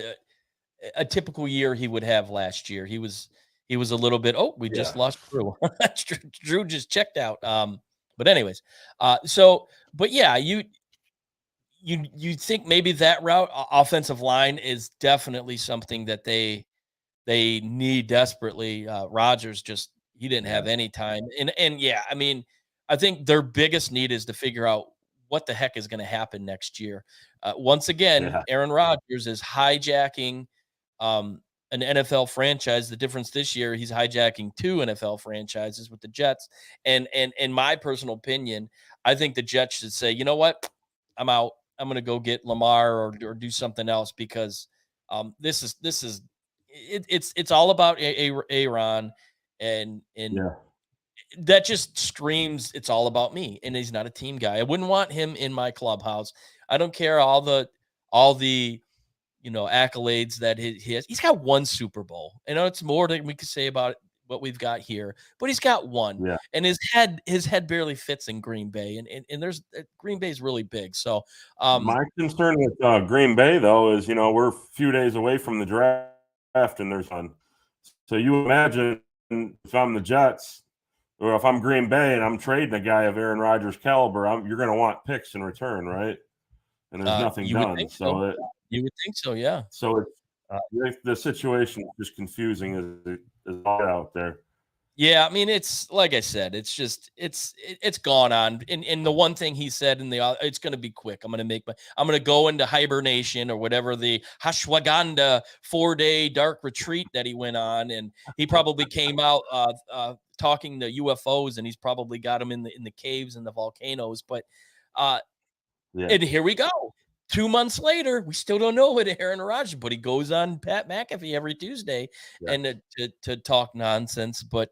a typical year he would have last year. He was a little bit. Oh, we just lost Drew. Drew just checked out. But anyways, but yeah, you think maybe that route offensive line is definitely something that they need desperately. Rodgers he didn't have any time, and yeah, I mean, I think their biggest need is to figure out what the heck is going to happen next year. Once again, Aaron Rodgers is hijacking an NFL franchise. The difference this year, he's hijacking 2 NFL franchises with the Jets. And in my personal opinion, I think the Jets should say, you know what, I'm out. I'm going to go get Lamar or do something else because this is it's all about Aaron and that just screams it's all about me, and he's not a team guy. I wouldn't want him in my clubhouse. I don't care all the accolades that he has. He's got 1 Super Bowl. I know it's more than we could say about what we've got here, but he's got 1. Yeah. And his head barely fits in Green Bay, and there's Green Bay is really big. So my concern with Green Bay though is we're a few days away from the draft and there's one. So you imagine if I'm the Jets or if I'm Green Bay and I'm trading a guy of Aaron Rodgers' caliber, you're going to want picks in return, right? And there's nothing done. You would think so, yeah. So the situation is just confusing as all out there. Yeah, I mean, it's like I said, it's just it's gone on. And the one thing he said it's going to be quick. I'm going to go into hibernation or whatever, the Ashwagandha 4-day dark retreat that he went on, and he probably came out talking to UFOs, and he's probably got them in the caves and the volcanoes. But and here we go. 2 months later, we still don't know what Aaron Rodgers, but he goes on Pat McAfee every Tuesday and to talk nonsense. But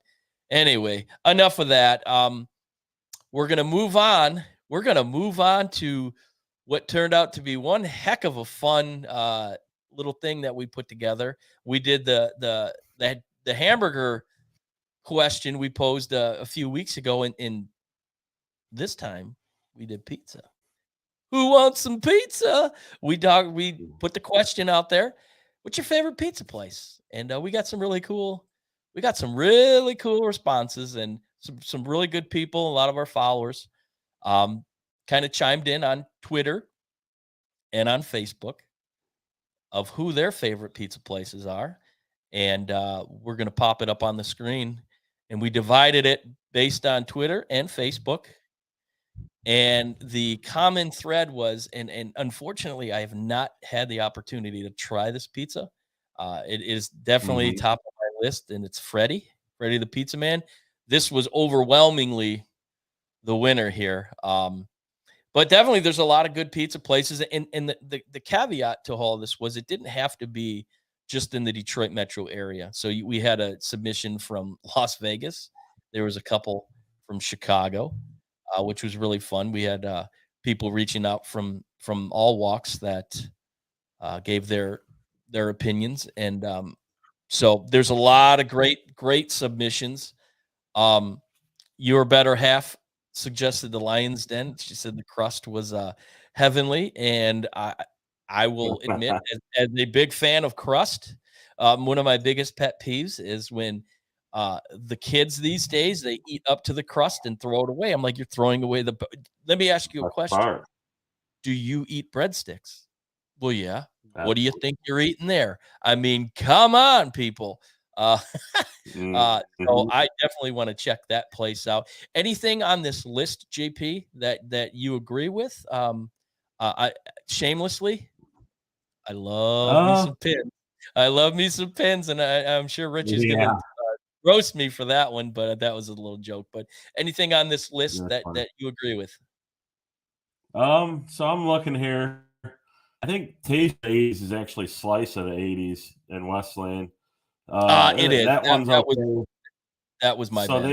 anyway, enough of that. We're going to move on. We're going to move on to what turned out to be one heck of a fun little thing that we put together. We did the hamburger question we posed a few weeks ago, and this time we did pizza. Who wants some pizza? We put the question out there. What's your favorite pizza place? And we got some really cool responses and some really good people, a lot of our followers. kind of chimed in on Twitter and on Facebook of who their favorite pizza places are. And we're going to pop it up on the screen. And we divided it based on Twitter and Facebook. And the common thread was, and unfortunately, I have not had the opportunity to try this pizza. It is definitely top of my list, and it's Freddie the Pizza Man. This was overwhelmingly the winner here. But definitely there's a lot of good pizza places. And the caveat to all of this was it didn't have to be just in the Detroit metro area. So we had a submission from Las Vegas. There was a couple from Chicago, which was really fun. We had people reaching out from all walks that gave their opinions. And so there's a lot of great submissions. Your better half suggested the Lion's Den. She said the crust was heavenly, and I will admit, as a big fan of crust, one of my biggest pet peeves is when the kids these days, they eat up to the crust and throw it away. I'm like, you're throwing away the. Let me ask you a question. Fire. Do you eat breadsticks? Well, yeah. Absolutely. What do you think you're eating there? I mean, come on, people. So I definitely want to check that place out. Anything on this list, JP, that you agree with? Shamelessly, I love me some pins. I love me some pins, and I'm sure Rich is going to roast me for that one, but that was a little joke. But anything on this list that you agree with? So I'm looking here. I think Taste of the 80s is actually Slice of the 80s in Westland. It is. That one's okay. That was my so bad.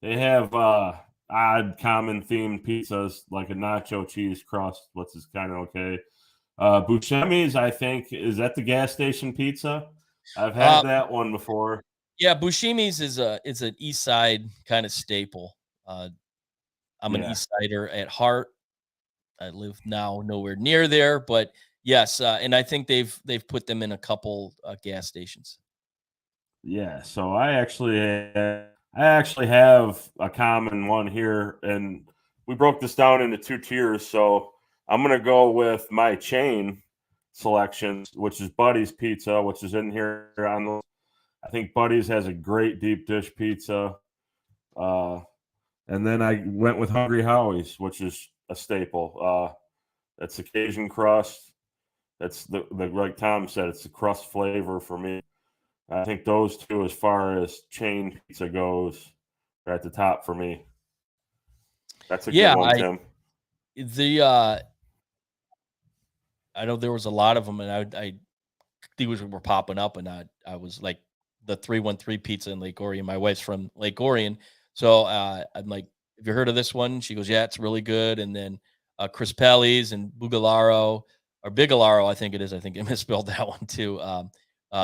they have odd common themed pizzas like a nacho cheese crust, which is kind of okay. Buscemi's, I think, is that the gas station pizza? I've had that one before. Yeah, Buscemi's is an East Side kind of staple. I'm an East Sider at heart. I live now nowhere near there, but yes, and I think they've put them in a couple gas stations. Yeah, so I actually have a common one here, and we broke this down into 2 tiers. So I'm gonna go with my chain selections, which is Buddy's Pizza, which is in here on the. I think Buddy's has a great deep dish pizza, and then I went with Hungry Howie's, which is a staple. That's the Cajun crust. That's the like Tom said, it's the crust flavor for me. I think those two, as far as chain pizza goes, are at the top for me. That's a good one, Tim. I know there was a lot of them, and I these were popping up, and I was like the 313 pizza in Lake Orion. My wife's from Lake Orion, so I'm like, have you heard of this one? She goes, yeah, it's really good. And then Crispelli's and Bugalaro, or Bigalaro, I think it is. I think I misspelled that one too.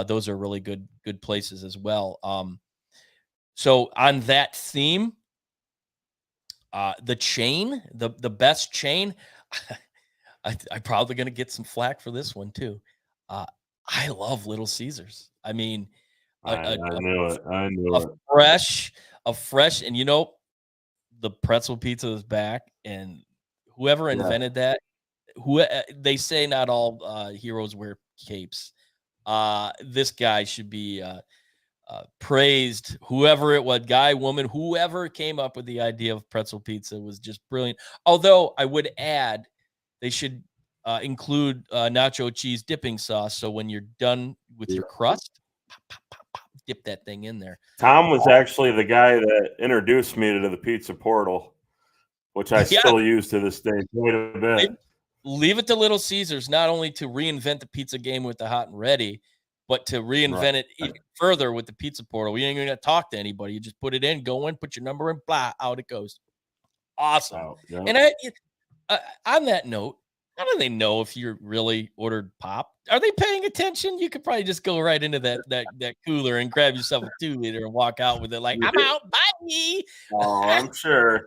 Those are really good places as well. So on that theme, the chain, the best chain, I'm probably going to get some flack for this one too. I love Little Caesars. I mean, I knew it. A fresh, and the pretzel pizza is back, and whoever invented that, they say not all heroes wear capes. This guy should be praised. Whoever it was, guy, woman, whoever came up with the idea of pretzel pizza was just brilliant. Although I would add, they should include nacho cheese dipping sauce. So when you're done with your crust, pop, dip that thing in there. Tom was actually the guy that introduced me to the Pizza Portal, which I still use to this day quite a bit. Leave it to Little Caesars, not only to reinvent the pizza game with the hot and ready, but to reinvent it even further with the Pizza Portal. You ain't going to talk to anybody. You just put it in, go in, put your number in, blah, out it goes. Awesome. Oh, yeah. And on that note, how do they know if you really ordered pop? Are they paying attention? You could probably just go right into that cooler and grab yourself a 2-liter and walk out with it like, I'm out, bye. Oh, I'm sure.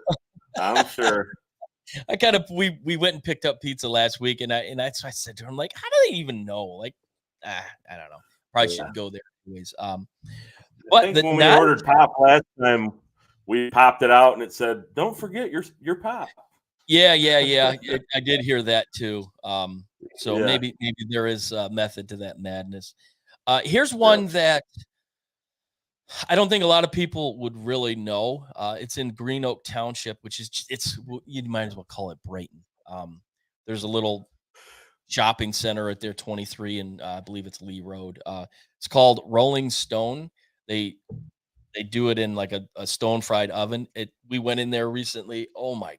I kind of we went and picked up pizza last week, and I said to him, like, how do they even know? Like, I don't know. Probably shouldn't go there anyways. But when we ordered pop last time, we popped it out and it said, "Don't forget your pop." Yeah. I did hear that too. So Yeah. maybe there is a method to that madness. Here's one that I don't think a lot of people would really know. It's in Green Oak Township, which is you might as well call it Brayton. There's a little shopping center at their 23 and I believe it's Lee Road. It's called Rolling Stone. They do it in like a stone fried oven. We went in there recently. Oh my!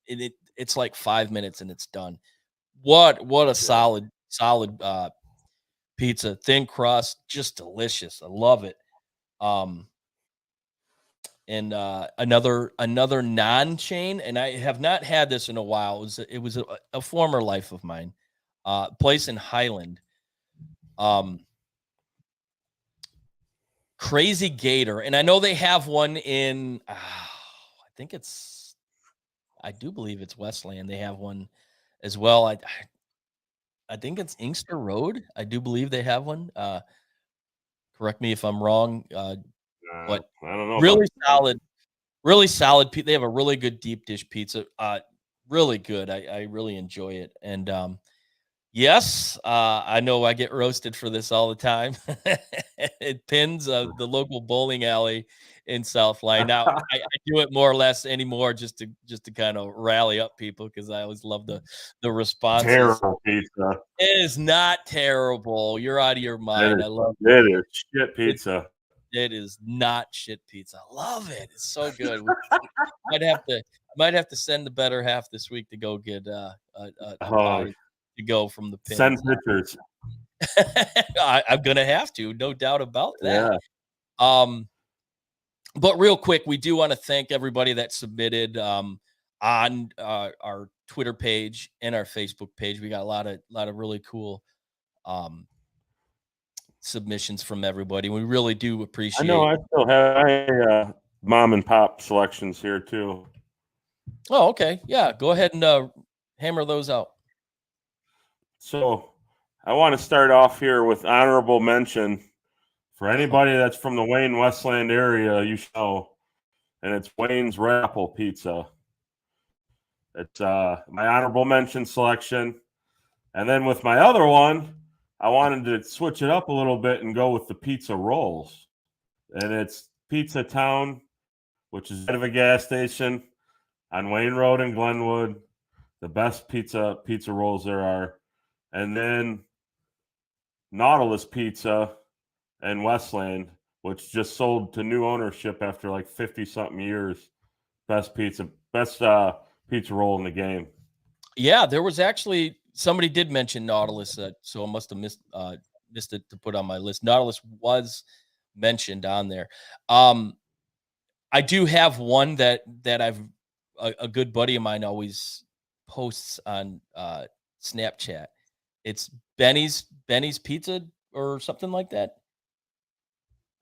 It's like 5 minutes and it's done. What a solid pizza, thin crust, just delicious. I love it. And another non-chain, and I have not had this in a while. It was a former life of mine. Place in Highland. Crazy Gator, and I know they have one in. I do believe it's Westland. They have one as well. I think it's Inkster Road. I do believe they have one. Correct me if I'm wrong. But I don't know. Really solid. They have a really good deep dish pizza. Really good. I really enjoy it. And yes, I know I get roasted for this all the time. It pins the local bowling alley in South Line. Now I do it more or less anymore just to kind of rally up people because I always love the responses. Terrible pizza. It is not terrible. You're out of your mind. I love it. It is shit pizza. It is not shit pizza. I love it. It's so good. might have to send the better half this week to go get to go from the pins. Send pictures. I'm gonna have to, no doubt about that. Yeah. But real quick, we do want to thank everybody that submitted on our Twitter page and our Facebook page. We got a lot of really cool submissions from everybody. We really do appreciate. I know I still have mom and pop selections here too. Oh, okay. Yeah, go ahead and hammer those out. So I want to start off here with honorable mention for anybody that's from the Wayne Westland area, and it's Wayne's Rapple Pizza. It's my honorable mention selection. And then with my other one, I wanted to switch it up a little bit and go with the pizza rolls. And it's Pizza Town, which is out of a gas station on Wayne Road in Glenwood. The best pizza rolls there are. And then Nautilus Pizza in Westland, which just sold to new ownership after like 50-something years. Best pizza roll in the game. Yeah, there was actually somebody did mention Nautilus, so I must have missed it to put on my list. Nautilus was mentioned on there. I do have one that I've a good buddy of mine always posts on Snapchat. It's Benny's Pizza or something like that.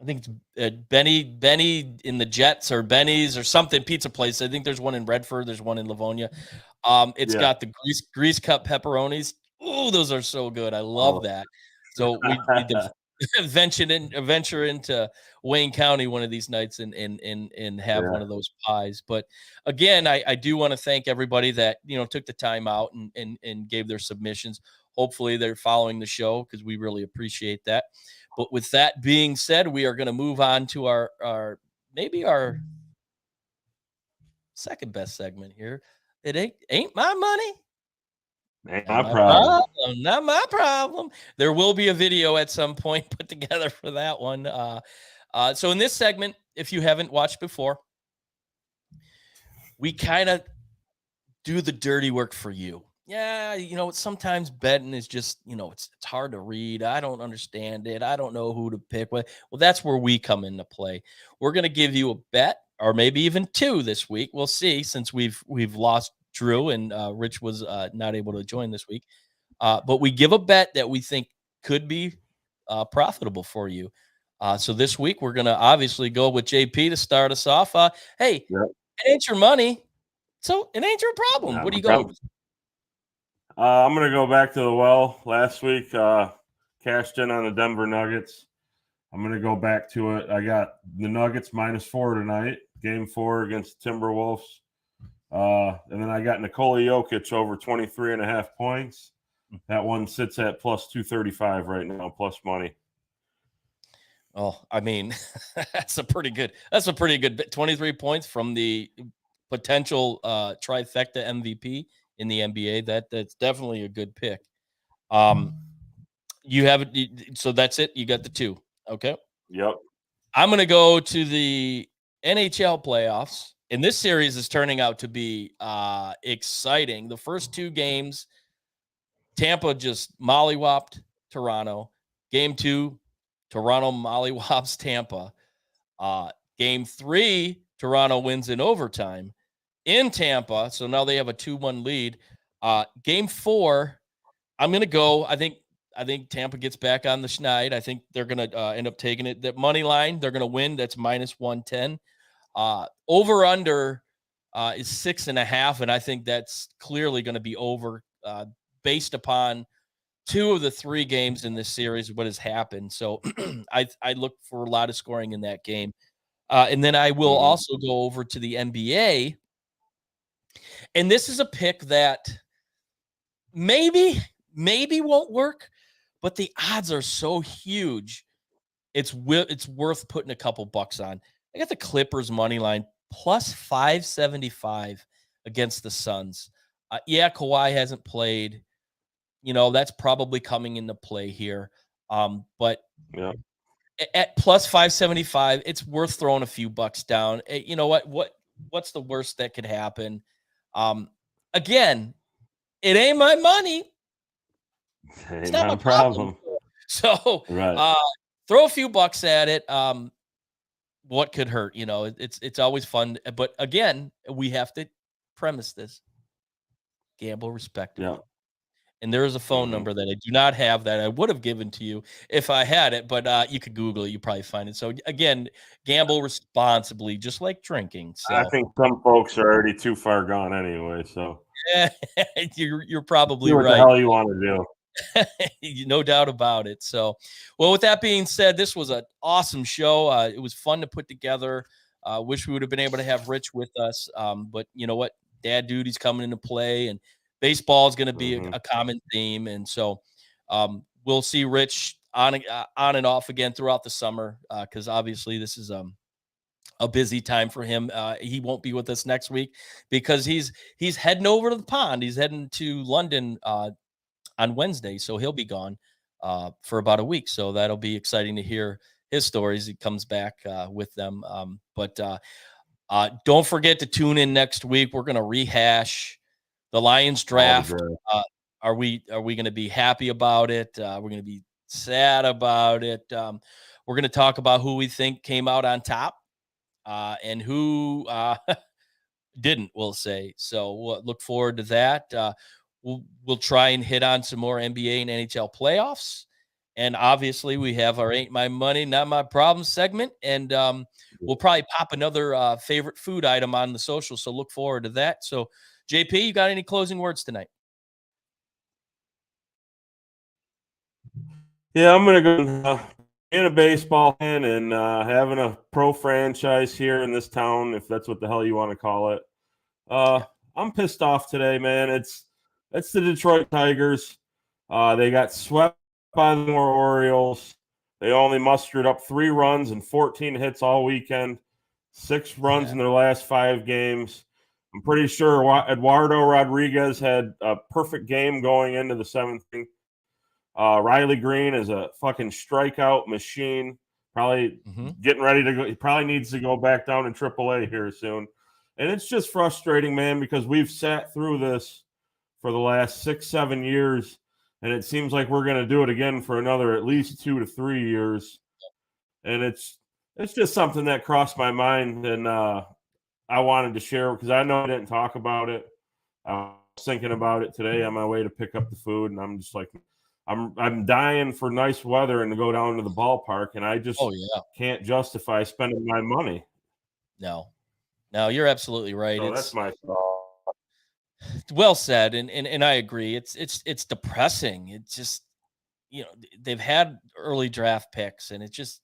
I think it's Benny in the Jets or Benny's or something pizza place. I think there's one in Redford. There's one in Livonia. It's got the grease cup pepperonis. Oh, those are so good. I love that. So we need to venture into Wayne County one of these nights and have one of those pies. But again, I do want to thank everybody that took the time out and gave their submissions. Hopefully they're following the show because we really appreciate that. But with that being said, we are going to move on to our second best segment here. It ain't my money. Ain't my problem. Not my problem. There will be a video at some point put together for that one. So in this segment, if you haven't watched before, we kind of do the dirty work for you. Yeah, sometimes betting is just, it's hard to read. I don't understand it. I don't know who to pick with. Well, that's where we come into play. We're going to give you a bet, or maybe even two this week. We'll see, since we've lost Drew and Rich was not able to join this week. But we give a bet that we think could be profitable for you. So this week we're going to obviously go with JP to start us off. Hey, It ain't your money, so it ain't your problem. What do you go? I'm going to go back to the well last week. Cashed in on the Denver Nuggets. I'm going to go back to it. I got the Nuggets -4 tonight, game 4 against Timberwolves. And then I got Nikola Jokic over 23.5 points. That one sits at +235 right now, plus money. Oh, I mean, that's a pretty good bit. 23 points from the potential trifecta MVP in the NBA. That's definitely a good pick. You have it, so that's it. You got the 2. Okay. Yep. I'm going to go to the NHL playoffs, and this series is turning out to be exciting. The first 2 games, Tampa just mollywopped Toronto. Game 2, Toronto mollywops Tampa. Game 3, Toronto wins in overtime in Tampa, so now they have a 2-1 lead. Game 4, I'm going to go. I think Tampa gets back on the schneid. I think they're going to end up taking it. That money line, they're going to win. That's -110. Over under is 6.5, and I think that's clearly going to be over based upon 2 of the 3 games in this series, what has happened. So I look for a lot of scoring in that game. And then I will also go over to the NBA. And this is a pick that maybe won't work, but the odds are so huge. It's worth putting a couple bucks on. I got the Clippers money line +575 against the Suns. Yeah, Kawhi hasn't played. That's probably coming into play here. But yeah, at +575, it's worth throwing a few bucks down. You know what's the worst that could happen? Again, it ain't my money. It's not my problem. So right. Throw a few bucks at it. What could hurt? It's always fun. But again, we have to premise this. Gamble respectively. Yeah. And there is a phone number that I do not have that I would have given to you if I had it, but you could Google it. You probably find it. So again, gamble responsibly, just like drinking. So I think some folks are already too far gone anyway. So you're probably do right. What the hell you want to do? No doubt about it. So, well, with that being said, this was an awesome show. It was fun to put together. Wish we would have been able to have Rich with us. But you know what? Dad duty's coming into play, and baseball is going to be a common theme. And so we'll see Rich on and off again throughout the summer because obviously this is a busy time for him. He won't be with us next week because he's heading over to the pond. He's heading to London on Wednesday, so he'll be gone for about a week. So that'll be exciting to hear his stories. He comes back with them. But don't forget to tune in next week. We're going to rehash the Lions draft. Are we going to be happy about it? We're going to be sad about it. We're going to talk about who we think came out on top and who didn't, we'll say. So we'll look forward to that. We'll try and hit on some more NBA and NHL playoffs. And obviously we have our Ain't My Money, Not My Problem segment. And we'll probably pop another favorite food item on the social. So look forward to that. So JP, you got any closing words tonight? Yeah, I'm going to go in a baseball fan and having a pro franchise here in this town, if that's what the hell you want to call it. I'm pissed off today, man. It's the Detroit Tigers. They got swept by the Orioles. They only mustered up 3 runs and 14 hits all weekend, 6 runs in their last 5 games. I'm pretty sure Eduardo Rodriguez had a perfect game going into the 7th inning. Riley Green is a fucking strikeout machine. Probably getting ready to go. He probably needs to go back down in AAA here soon. And it's just frustrating, man, because we've sat through this for the last 6-7 years, and it seems like we're going to do it again for another at least 2 to 3 years. And it's just something that crossed my mind, and I wanted to share because I know I didn't talk about it. I was thinking about it today on my way to pick up the food, and I'm just like, I'm dying for nice weather and to go down to the ballpark, and I just can't justify spending my money. No, you're absolutely right. So that's my thought. Well said, and I agree. It's depressing. It's just, they've had early draft picks, and it just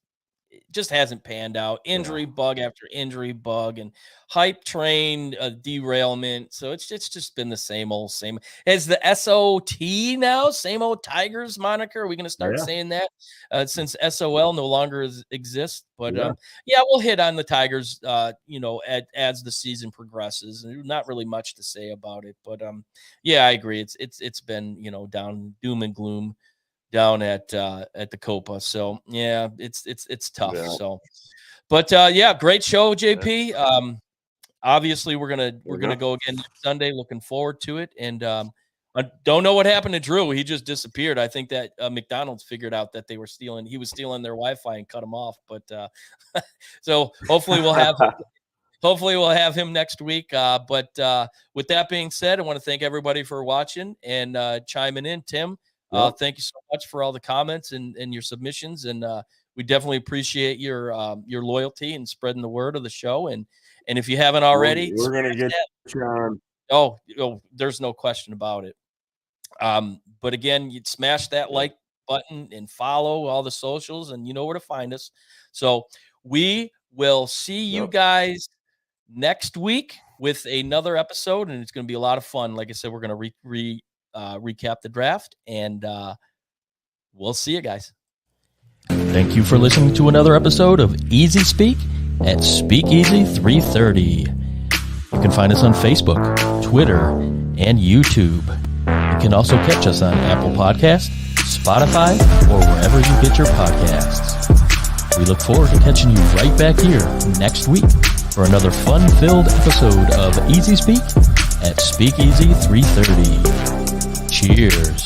it just hasn't panned out. Injury bug after injury bug, and hype train derailment. So it's just been the same old same. As the SOT now, same old Tigers moniker. Are we going to start saying that since SOL no longer exists? But we'll hit on the Tigers, as the season progresses. And not really much to say about it, but I agree. It's been down doom and gloom down at the Copa. So it's tough. Yeah. So, but great show, JP. Obviously we're gonna go again next Sunday. Looking forward to it. And I don't know what happened to Drew. He just disappeared. I think that McDonald's figured out that he was stealing their Wi-Fi and cut him off. But so hopefully we'll have him next week. But with that being said, I want to thank everybody for watching and chiming in. Tim, thank you so much for all the comments and your submissions. And we definitely appreciate your loyalty and spreading the word of the show. And if you haven't already, we're going to get John. Oh, there's no question about it. But again, you'd smash that like button and follow all the socials, and you know where to find us. So we will see you guys next week with another episode, and it's going to be a lot of fun. Like I said, we're going to recap the draft, and we'll see you guys. Thank you for listening to another episode of Easy Speak at Speakeasy 330. You can find us on Facebook, Twitter, and YouTube. You can also catch us on Apple Podcasts, Spotify, or wherever you get your podcasts. We look forward to catching you right back here next week for another fun-filled episode of Easy Speak at Speakeasy 330. Cheers.